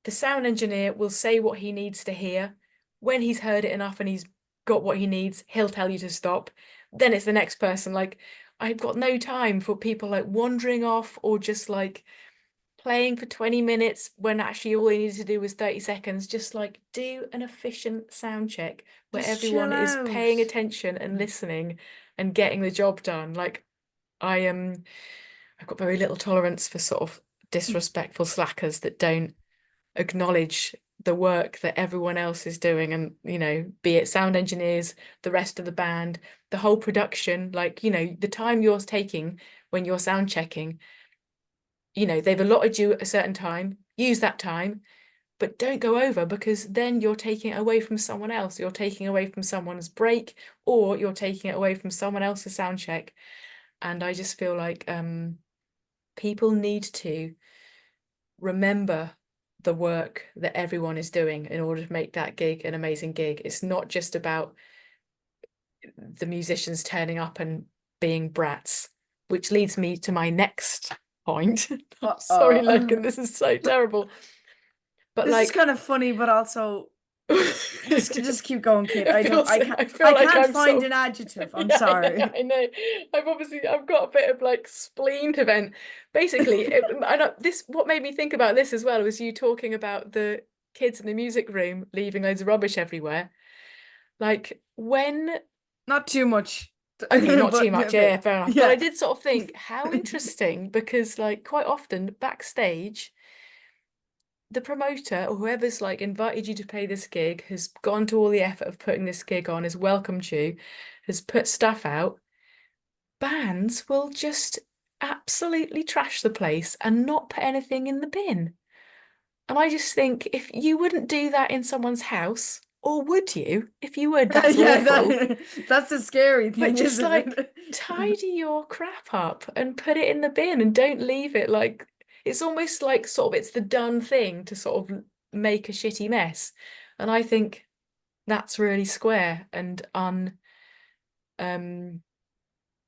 The sound engineer will say what he needs to hear. When he's heard it enough and he's got what he needs, he'll tell you to stop. Then it's the next person. Like, I've got no time for people like wandering off or just like playing for 20 minutes when actually all they needed to do was 30 seconds. Just like do an efficient sound check where
just chill
everyone is
out.
paying attention and listening and getting the job done. Like I am, I've got very little tolerance for sort of disrespectful slackers that don't acknowledge the work that everyone else is doing, and be it sound engineers, the rest of the band, the whole production, like the time you're taking when you're sound checking, they've allotted you a certain time, use that time, but don't go over because then you're taking it away from someone else. You're taking away from someone's break, or you're taking it away from someone else's sound check. And I just feel like people need to remember the work that everyone is doing in order to make that gig an amazing gig. It's not just about the musicians turning up and being brats, which leads me to my next point. I'm sorry, Logan,
Uh-oh.
this is so terrible. But
This is
like
kind of funny, but also just keep going, Kate.
I feel
I
like
can't
I'm
find
sort
an
of
adjective. I'm
yeah, I know,
sorry.
I know. I've got a bit of like spleen to vent. Basically, this what made me think about this as well was you talking about the kids in the music room leaving loads of rubbish everywhere. Like when
Not too much,
okay, not too
but a
much, yeah,
bit.
fair enough. But I
Yeah.
did sort of think how interesting because like quite often backstage the promoter or whoever's like invited you to play this gig has gone to all the effort of putting this gig on, has welcomed you, has put stuff out. Bands will just absolutely trash the place and not put anything in the bin. And I just think if you wouldn't do that in someone's house, or would you? If you would, that's
Yeah,
awful.
that's the scary
But
thing,
just
isn't
like
it?
tidy your crap up and put it in the bin and don't leave it like it's almost like sort of it's the done thing to sort of make a shitty mess. And I think that's really square and um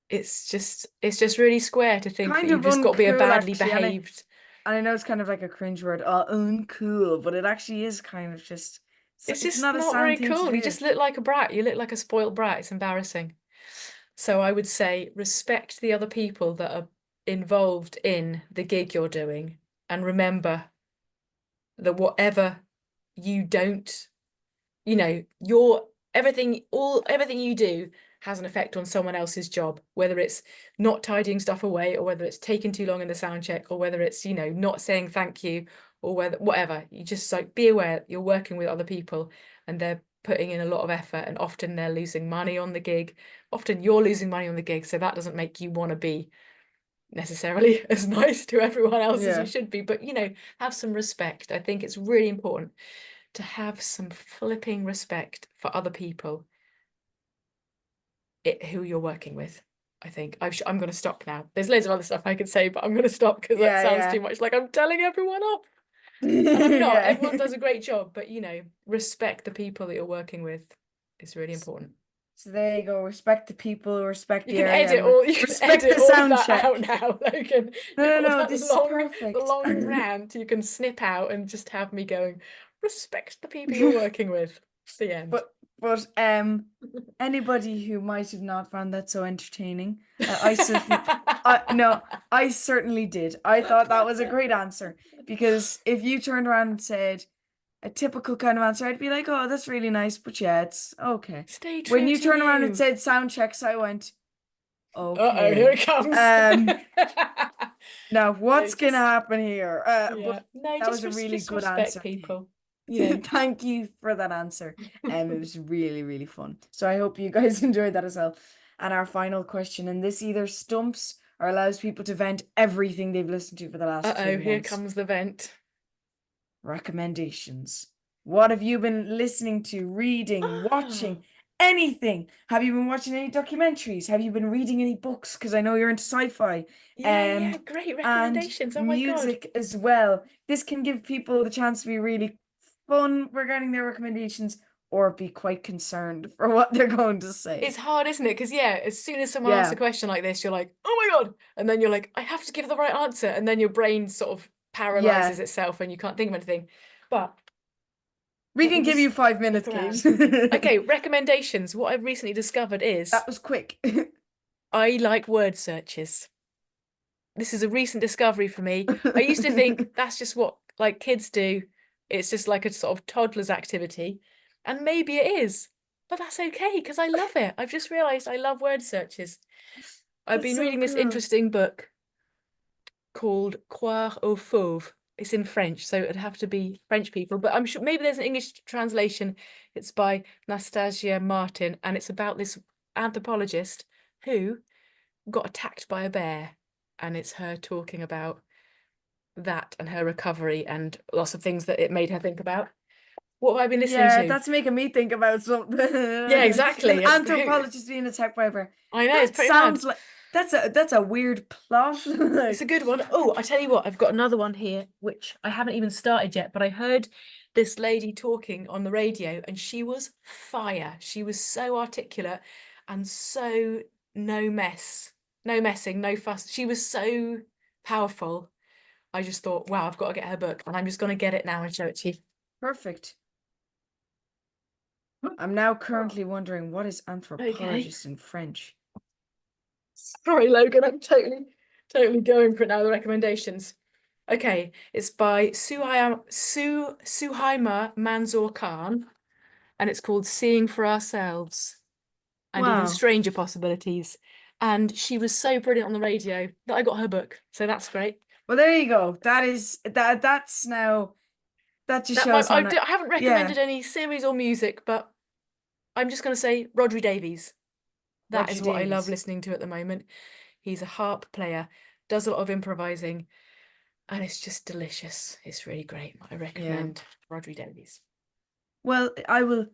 it's just really square to think that
Kind
you've
of
just got to be a
uncool,
badly
actually.
behaved.
And I know it's kind of like a cringe word, uncool, but it actually is kind of just,
It's
it's
just
not a
not
sound
very
thing to
cool. You
do.
just look like a brat. You look like a spoiled brat. It's embarrassing. So I would say respect the other people that are involved in the gig you're doing and remember that whatever you don't, you know, your everything you do has an effect on someone else's job, whether it's not tidying stuff away, or whether it's taking too long in the sound check, or whether it's, you know, not saying thank you, or whether whatever. You just like be aware you're working with other people and they're putting in a lot of effort, and often they're losing money on the gig. Often you're losing money on the gig, so that doesn't make you want to be necessarily as nice to everyone else as you
Yeah.
should be, but you know, have some respect. I think it's really important to have some flipping respect for other people who you're working with. I think I'm going to stop now. There's loads of other stuff I could say, but I'm going to stop because that
Yeah,
sounds
yeah.
too much like I'm telling everyone off. And I'm not. Everyone
Yeah.
does a great job, but you know, respect the people that you're working with. It's really important.
So there you go. Respect the people, respect
You
the
can
area,
edit
and
all you can
respect
edit
the
all of
sound
that out
check.
now, Logan.
No, no,
All
no.
that
This is
the
perfect.
long rant you can snip out and just have me going, respect the people you're working with. The end.
But anybody who might have not found that so entertaining, I certainly, I no, I certainly did. I thought that was a great answer, because if you turned around and said a typical kind of answer, I'd be like, oh, that's really nice, but yeah, it's okay.
Stay
When
true
you
to
turn around and
you.
said sound checks, I went,
Uh-oh, here
okay.
it comes.
Um, Now
No,
what's gonna
just
happen here? But
yeah. No,
that was a really
just
good
respect
answer.
people. You know.
Thank you for that answer. It was really, really fun. So I hope you guys enjoyed that as well. And our final question, and this either stumps or allows people to vent everything they've listened to for the last
Uh-oh,
three
here
months.
comes the vent.
Recommendations. What have you been listening to, reading,
Ah,
watching, anything? Have you been watching any documentaries? Have you been reading any books? Because I know you're into sci-fi.
yeah,
Um,
yeah, great
and
recommendations. Oh my God.
music as well. This can give people the chance to be really fun regarding their recommendations, or be quite concerned for what they're going to say.
It's hard, isn't it? Because yeah, as soon as someone asks a
Yeah,
question like this, you're like, oh my God. And then you're like, I have to give the right answer. And then your brain sort of
yeah.
paralyzes itself and you can't think of anything. But
We
let me
can give you
just
5 minutes,
look
Kate.
around. Okay, recommendations. What I've recently discovered is
That was quick.
I like word searches. This is a recent discovery for me. I used to think that's just what like kids do. It's just like a sort of toddler's activity. And maybe it is. But that's okay because I love it. I've just realized I love word searches. I've
That's
been
so
reading this
cool.
interesting book called Croire aux Fauves. It's in French, so it'd have to be French people, but I'm sure maybe there's an English translation. It's by Nastasia Martin, and it's about this anthropologist who got attacked by a bear, and it's her talking about that and her recovery and lots of things that it made her think about. What have I been listening
Yeah,
to?
that's making me think about something.
Yeah,
An
exactly.
anthropologist being attacked by a bear.
I know, it's
That
pretty mad.
sounds like that's a weird plot.
It's a good one. Oh, I tell you what, I've got another one here, which I haven't even started yet, but I heard this lady talking on the radio and she was fire. She was so articulate and so no mess, no messing, no fuss. She was so powerful. I just thought, wow, I've got to get her book and I'm just going to get it now and show it to you.
Perfect. I'm now currently wondering, what is
Okay.
anthropologist in French?
Sorry, Logan, I'm totally going for it now, the recommendations. Okay, it's by Suhaima Manzoor Khan, and it's called Seeing for Ourselves and Even
Wow.
Stranger Possibilities. And she was so brilliant on the radio that I got her book, so that's great.
Well, there you go. That's now, that just
That might,
shows how nice.
I haven't
Yeah,
recommended any series or music, but I'm just going to say Rodri Davies. That
Roger
is what I love
Davies.
listening to at the moment. He's a harp player, does a lot of improvising, and it's just delicious. It's really great. I
Yeah.
recommend Rodri Davies.
Well, I will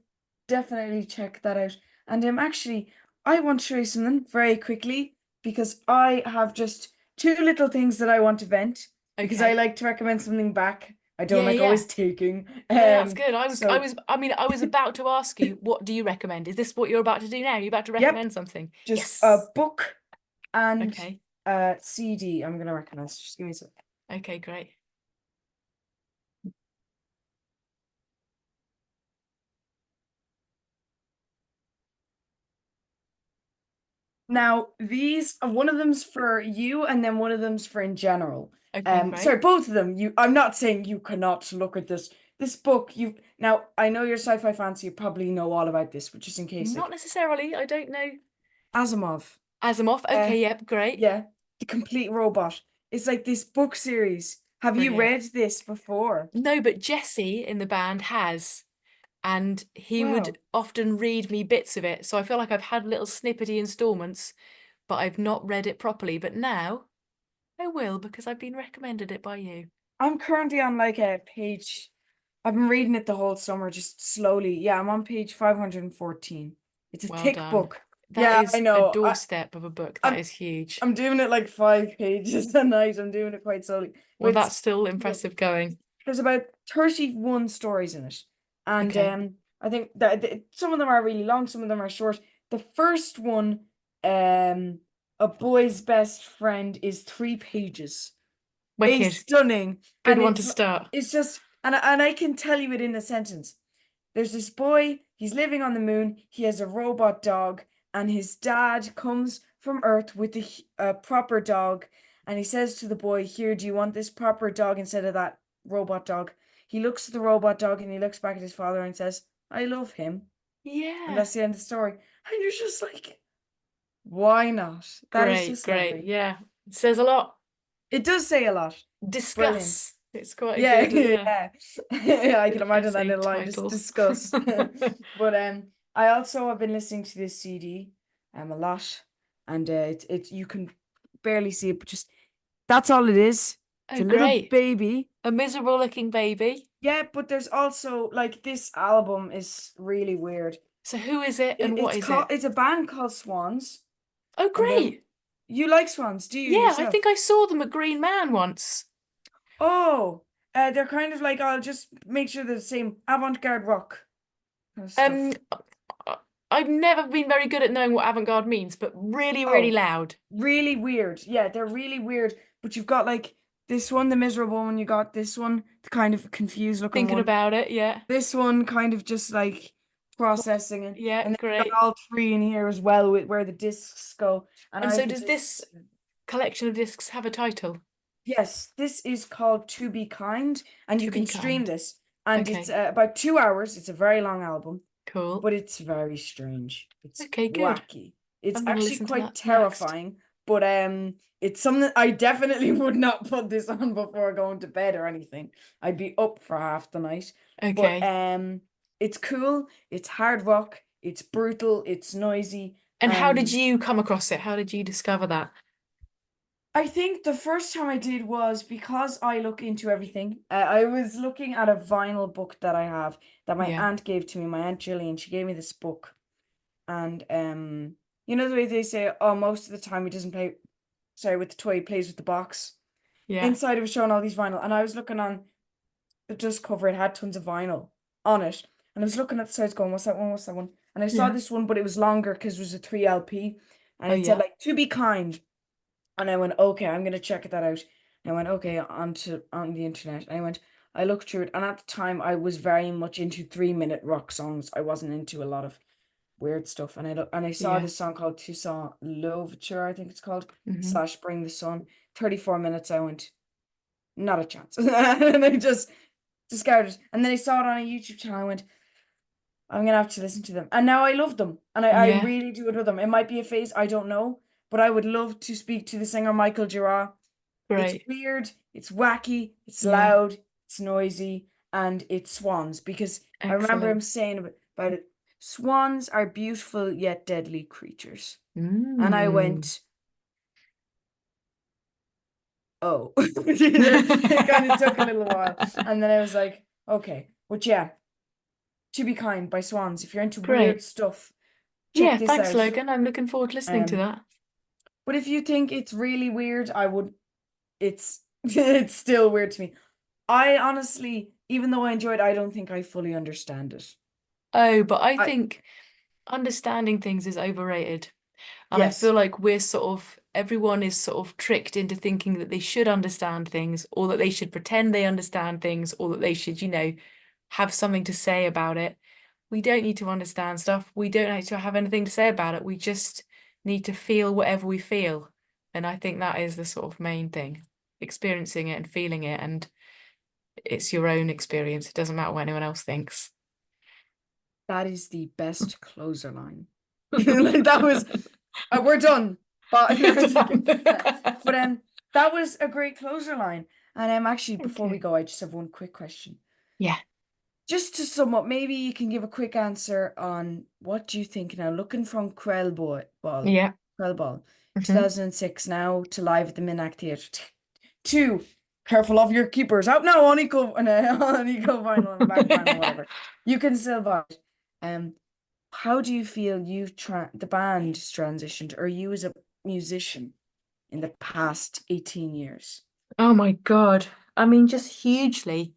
definitely check that out. And actually, I want to show you something very quickly, because I have just two little things that I want to vent, because I
Okay.
like to recommend something back. I don't
Yeah,
like
yeah.
always taking.
No, that's good.
So
I mean, I was about to ask you, what do you recommend? Is this what you're about to do now? You're about to
yep,
recommend something?
just a
Yes.
book and
Okay.
a CD I'm gonna recommend. So just give me a sec.
Okay, great.
Now, these one of them's for you, and then one of them's for in general.
Okay,
Sorry,
great.
both of them. I'm not saying you cannot look at this. This book, you now I know you're sci-fi fan, so you probably know all about this, but just in case,
Not
like
necessarily. I don't know.
Asimov.
Asimov.
Uh,
Okay, yep, great.
yeah, The Complete Robot. It's like this book series. Have you
Brilliant.
read this before?
No, but Jesse in the band has, and he would
Wow.
often read me bits of it. So I feel like I've had little snippety installments, but I've not read it properly. But now I will because I've been recommended it by you.
I'm currently on like a page. I've been reading it the whole summer, just slowly. Yeah, I'm on page 514. It's a
Well
thick
done.
book.
That
Yeah, I
is a
know.
doorstep of a book. That
I'm
is huge.
I'm doing it like 5 pages a night. I'm doing it quite slowly.
Well,
But
that's
it's
still
cool.
impressive going.
There's about 31 stories in it. And
Okay.
I think that some of them are really long, some of them are short. The first one, um, A Boy's Best Friend, is 3 pages. It's
Wicked.
stunning.
Good
And
one to start.
it's just and I can tell you it in a sentence. There's this boy, he's living on the moon, he has a robot dog, and his dad comes from Earth with a proper dog, and he says to the boy, "Here, do you want this proper dog instead of that robot dog?" He looks at the robot dog and he looks back at his father and says, "I love him." And
Yeah.
that's the end of the story. And you're just like, why not? That is
Great,
just
great.
lovely.
Yeah. It says a lot.
It does say a lot. Brilliant.
Discuss. It's quite a
Yeah,
good,
yeah. Yeah, I can
good
imagine that
essay
in a line, just
title.
discuss. But I also have been listening to this CD a lot, and it's you can barely see it, but just that's all it is. It's
Oh,
a little
great.
baby.
A miserable looking baby.
Yeah, but there's also like this album is really weird.
So who is it and what is
It's
it?
a band called Swans,
Oh,
and
great.
you like Swans, do you
Yeah, I
yourself?
think I saw them at Green Man once.
Oh, they're kind of like I'll just make sure they're the same avant-garde rock kind of
Um,
stuff.
I've never been very good at knowing what avant-garde means, but really, really
Oh,
loud.
really weird. Yeah, they're really weird. But you've got like this one, the miserable one, you got this one, the kind of confused looking
Thinking
one.
about it, yeah.
This one kind of just like
What?
processing it.
Yeah,
And then you got
great.
all three in here as well with where the discs go. And
And
I
so
think
does
this
this collection of discs have a title?
yes, this is called To Be Kind, and you
To be
can stream
kind.
this. And it's
Okay,
about 2 hours. It's a very long album,
cool.
but it's very strange. It's
Okay, good.
wacky. It's
I'm gonna
actually
listen to
quite
that next.
terrifying, but it's something I definitely would not put this on before going to bed or anything. I'd be up for half the night. But
Okay.
it's cool, it's hard rock, it's brutal, it's noisy,
And how did
and
you come across it? How did you discover that?
I think the first time I did was because I look into everything. I was looking at a vinyl book that I have that my
Yeah.
aunt gave to me, my aunt Jillian. She gave me this book, and you know the way they say, oh, most of the time he doesn't play, sorry, with the toy, he plays with the box.
Yeah.
Inside it was showing all these vinyl, and I was looking on the dust cover. It had tons of vinyl on it, and I was looking at the sides, going, "What's that one? What's that one?" And I saw
Yeah.
this one, but it was longer because it was a 3 LP, and
Oh
it said
yeah.
like "To Be Kind." And I went, okay, I'm gonna check that out. And I went, okay, on the internet. And I looked through it, and at the time I was very much into 3 minute rock songs. I wasn't into a lot of weird stuff. And I saw
Yeah.
this song called Toussaint Louverture, I think it's called,
Hmm.
slash Bring the Sun. 34 minutes, I went, not a chance. And I just discarded. And then I saw it on a YouTube channel. I went, I'm gonna have to listen to them. And now I love them. And I
Yeah.
really do adore them. It might be a phase, I don't know. But I would love to speak to the singer Michael Gira. It's
Great.
weird, it's wacky, it's
Yeah.
loud, it's noisy, and it's swans. Because I remember him
Excellent.
saying about it, swans are beautiful yet deadly creatures. And I
Mm.
went, oh. It kind of took a little while. And then I was like, okay. But yeah, To Be Kind by Swans. If you're into weird
Great.
stuff, check
Yeah,
this
thanks,
out.
Logan. I'm looking forward to listening to
Um,
that.
but if you think it's really weird, I would it's it's still weird to me. I honestly, even though I enjoyed, I don't think I fully understand it.
Oh, but I
I
think understanding things is overrated. And I feel
yes,
like we're sort of, everyone is sort of tricked into thinking that they should understand things, or that they should pretend they understand things, or that they should, have something to say about it. We don't need to understand stuff. We don't need to have anything to say about it. We just need to feel whatever we feel. And I think that is the sort of main thing, experiencing it and feeling it. And it's your own experience. It doesn't matter what anyone else thinks.
That is the best closer line. Like that was, we're done. But no, I'm just kidding. But that was a great closer line. And actually,
Thank
before we
you.
go, I just have one quick question.
Yeah.
Just to sum up, maybe you can give a quick answer on what do you think now, looking from
Yeah.
Krülle Bol,
Mhm.
2006 now to live at the Minack Theatre. Two, careful of your keepers. Out now, on eco vinyl on the back panel, whatever. You can still buy it. How do you feel the band's transitioned, or you as a musician in the past 18 years?
Oh my God. I mean, just hugely.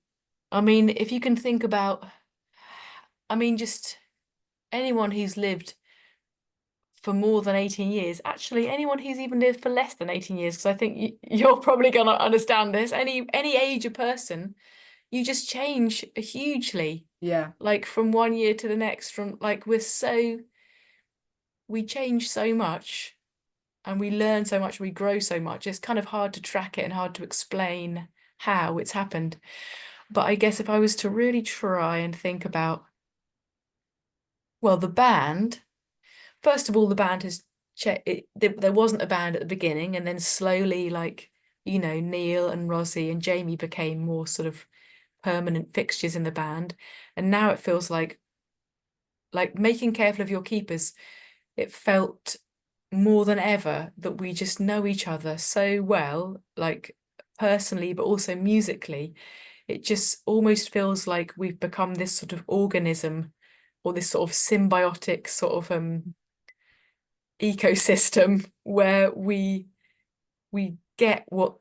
I mean, if you can think about, I mean, just anyone who's lived for more than 18 years, actually anyone who's even lived for less than 18 years, because I think you're probably going to understand this. Any age of person, you just change hugely,
Yeah.
like from one year to the next, from like we change so much and we learn so much, we grow so much. It's kind of hard to track it and hard to explain how it's happened. But I guess if I was to really try and think about, well, the band, first of all, the band has there wasn't a band at the beginning, and then slowly, like, Neil and Rosie and Jamie became more sort of permanent fixtures in the band. And now it feels like making Careful of Your Keepers, it felt more than ever that we just know each other so well, like personally, but also musically. It just almost feels like we've become this sort of organism or this sort of symbiotic sort of ecosystem where we get what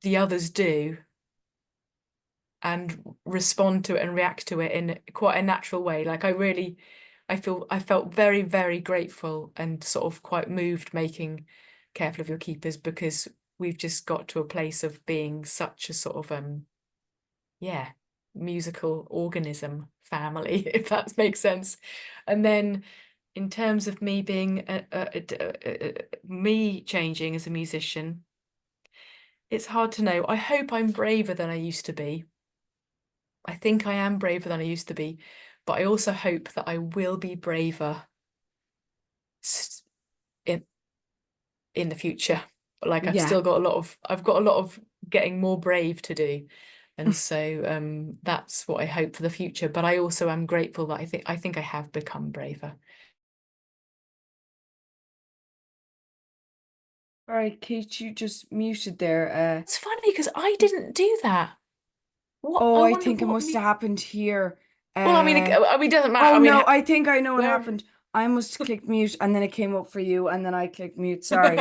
the others do and respond to it and react to it in quite a natural way. Like I felt very, very grateful and sort of quite moved making Careful of Your Keepers, because we've just got to a place of being such a sort of yeah, musical organism family, if that makes sense. And then in terms of me being me changing as a musician, it's hard to know. I hope I'm braver than I used to be. I think I am braver than I used to be, but I also hope that I will be braver in the future. Like
Yeah.
I've got a lot of getting more brave to do. And so that's what I hope for the future. But I also am grateful that I think I have become braver.
All right, Kate, you just muted there.
It's funny because I didn't do that. What
Oh,
I
I
wonder
think it
what
must
me
have happened here.
well, I mean, it doesn't matter.
Oh
I mean,
no, I think I know what
where
happened. I must click mute and then it came up for you and then I clicked mute. Sorry.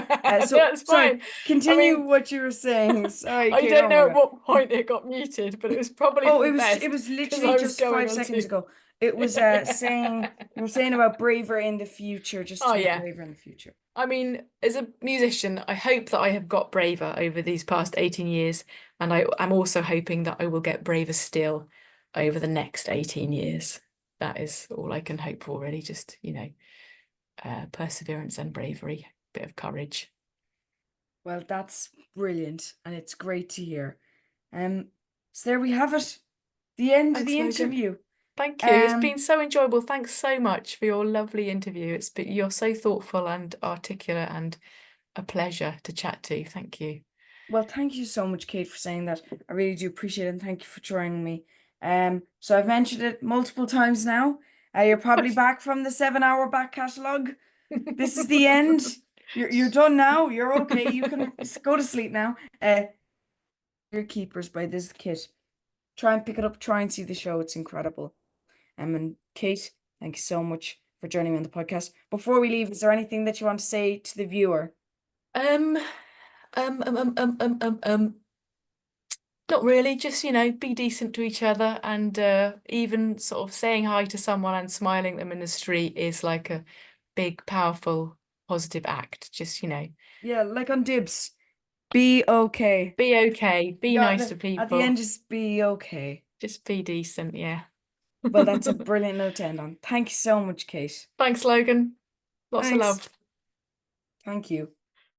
So
that's
sorry.
fine. I
Continue
mean,
what you were saying. Sorry,
I
Kate.
don't
Oh my
know at
God.
what point it got muted, but it was probably
Oh,
for the
it
best
was
because
literally
I was
just
going
5 seconds
on
ago. It was saying you were saying about braver in the future, just
oh
to be
yeah.
braver in the future.
I mean, as a musician, I hope that I have got braver over these past 18 years, and I'm also hoping that I will get braver still over the next 18 years. That is all I can hope for, really. Just, perseverance and bravery, bit of courage.
Well, that's brilliant and it's great to hear. Um, so there we have it. The end of
Thanks,
the
Logan.
interview.
Thank you. It's
Um,
been so enjoyable. Thanks so much for your lovely interview. You're so thoughtful and articulate and a pleasure to chat to. Thank you.
well, thank you so much, Kate, for saying that. I really do appreciate it, and thank you for joining me. So I've mentioned it multiple times now. You're probably back from the 7 hour back catalogue. This is the end. You're done now. You're okay. You can go to sleep now. Your Keepers by this kid. Try and pick it up. Try and see the show. It's incredible. And Kate, thank you so much for joining me on the podcast. Before we leave, is there anything that you want to say to the viewer?
Um, um, um, um, um, um, um, um, Not really, just, be decent to each other, and even sort of saying hi to someone and smiling at them in the street is like a big, powerful, positive act. Just,
Yeah, like on Dibs. Be okay.
be okay, be
Yeah,
nice to
at the end,
people,
just be okay.
just be decent, yeah.
Well, that's a brilliant note to end on. Thank you so much, Kate.
Thanks, Logan. Lots of
Thanks.
love.
Thank you.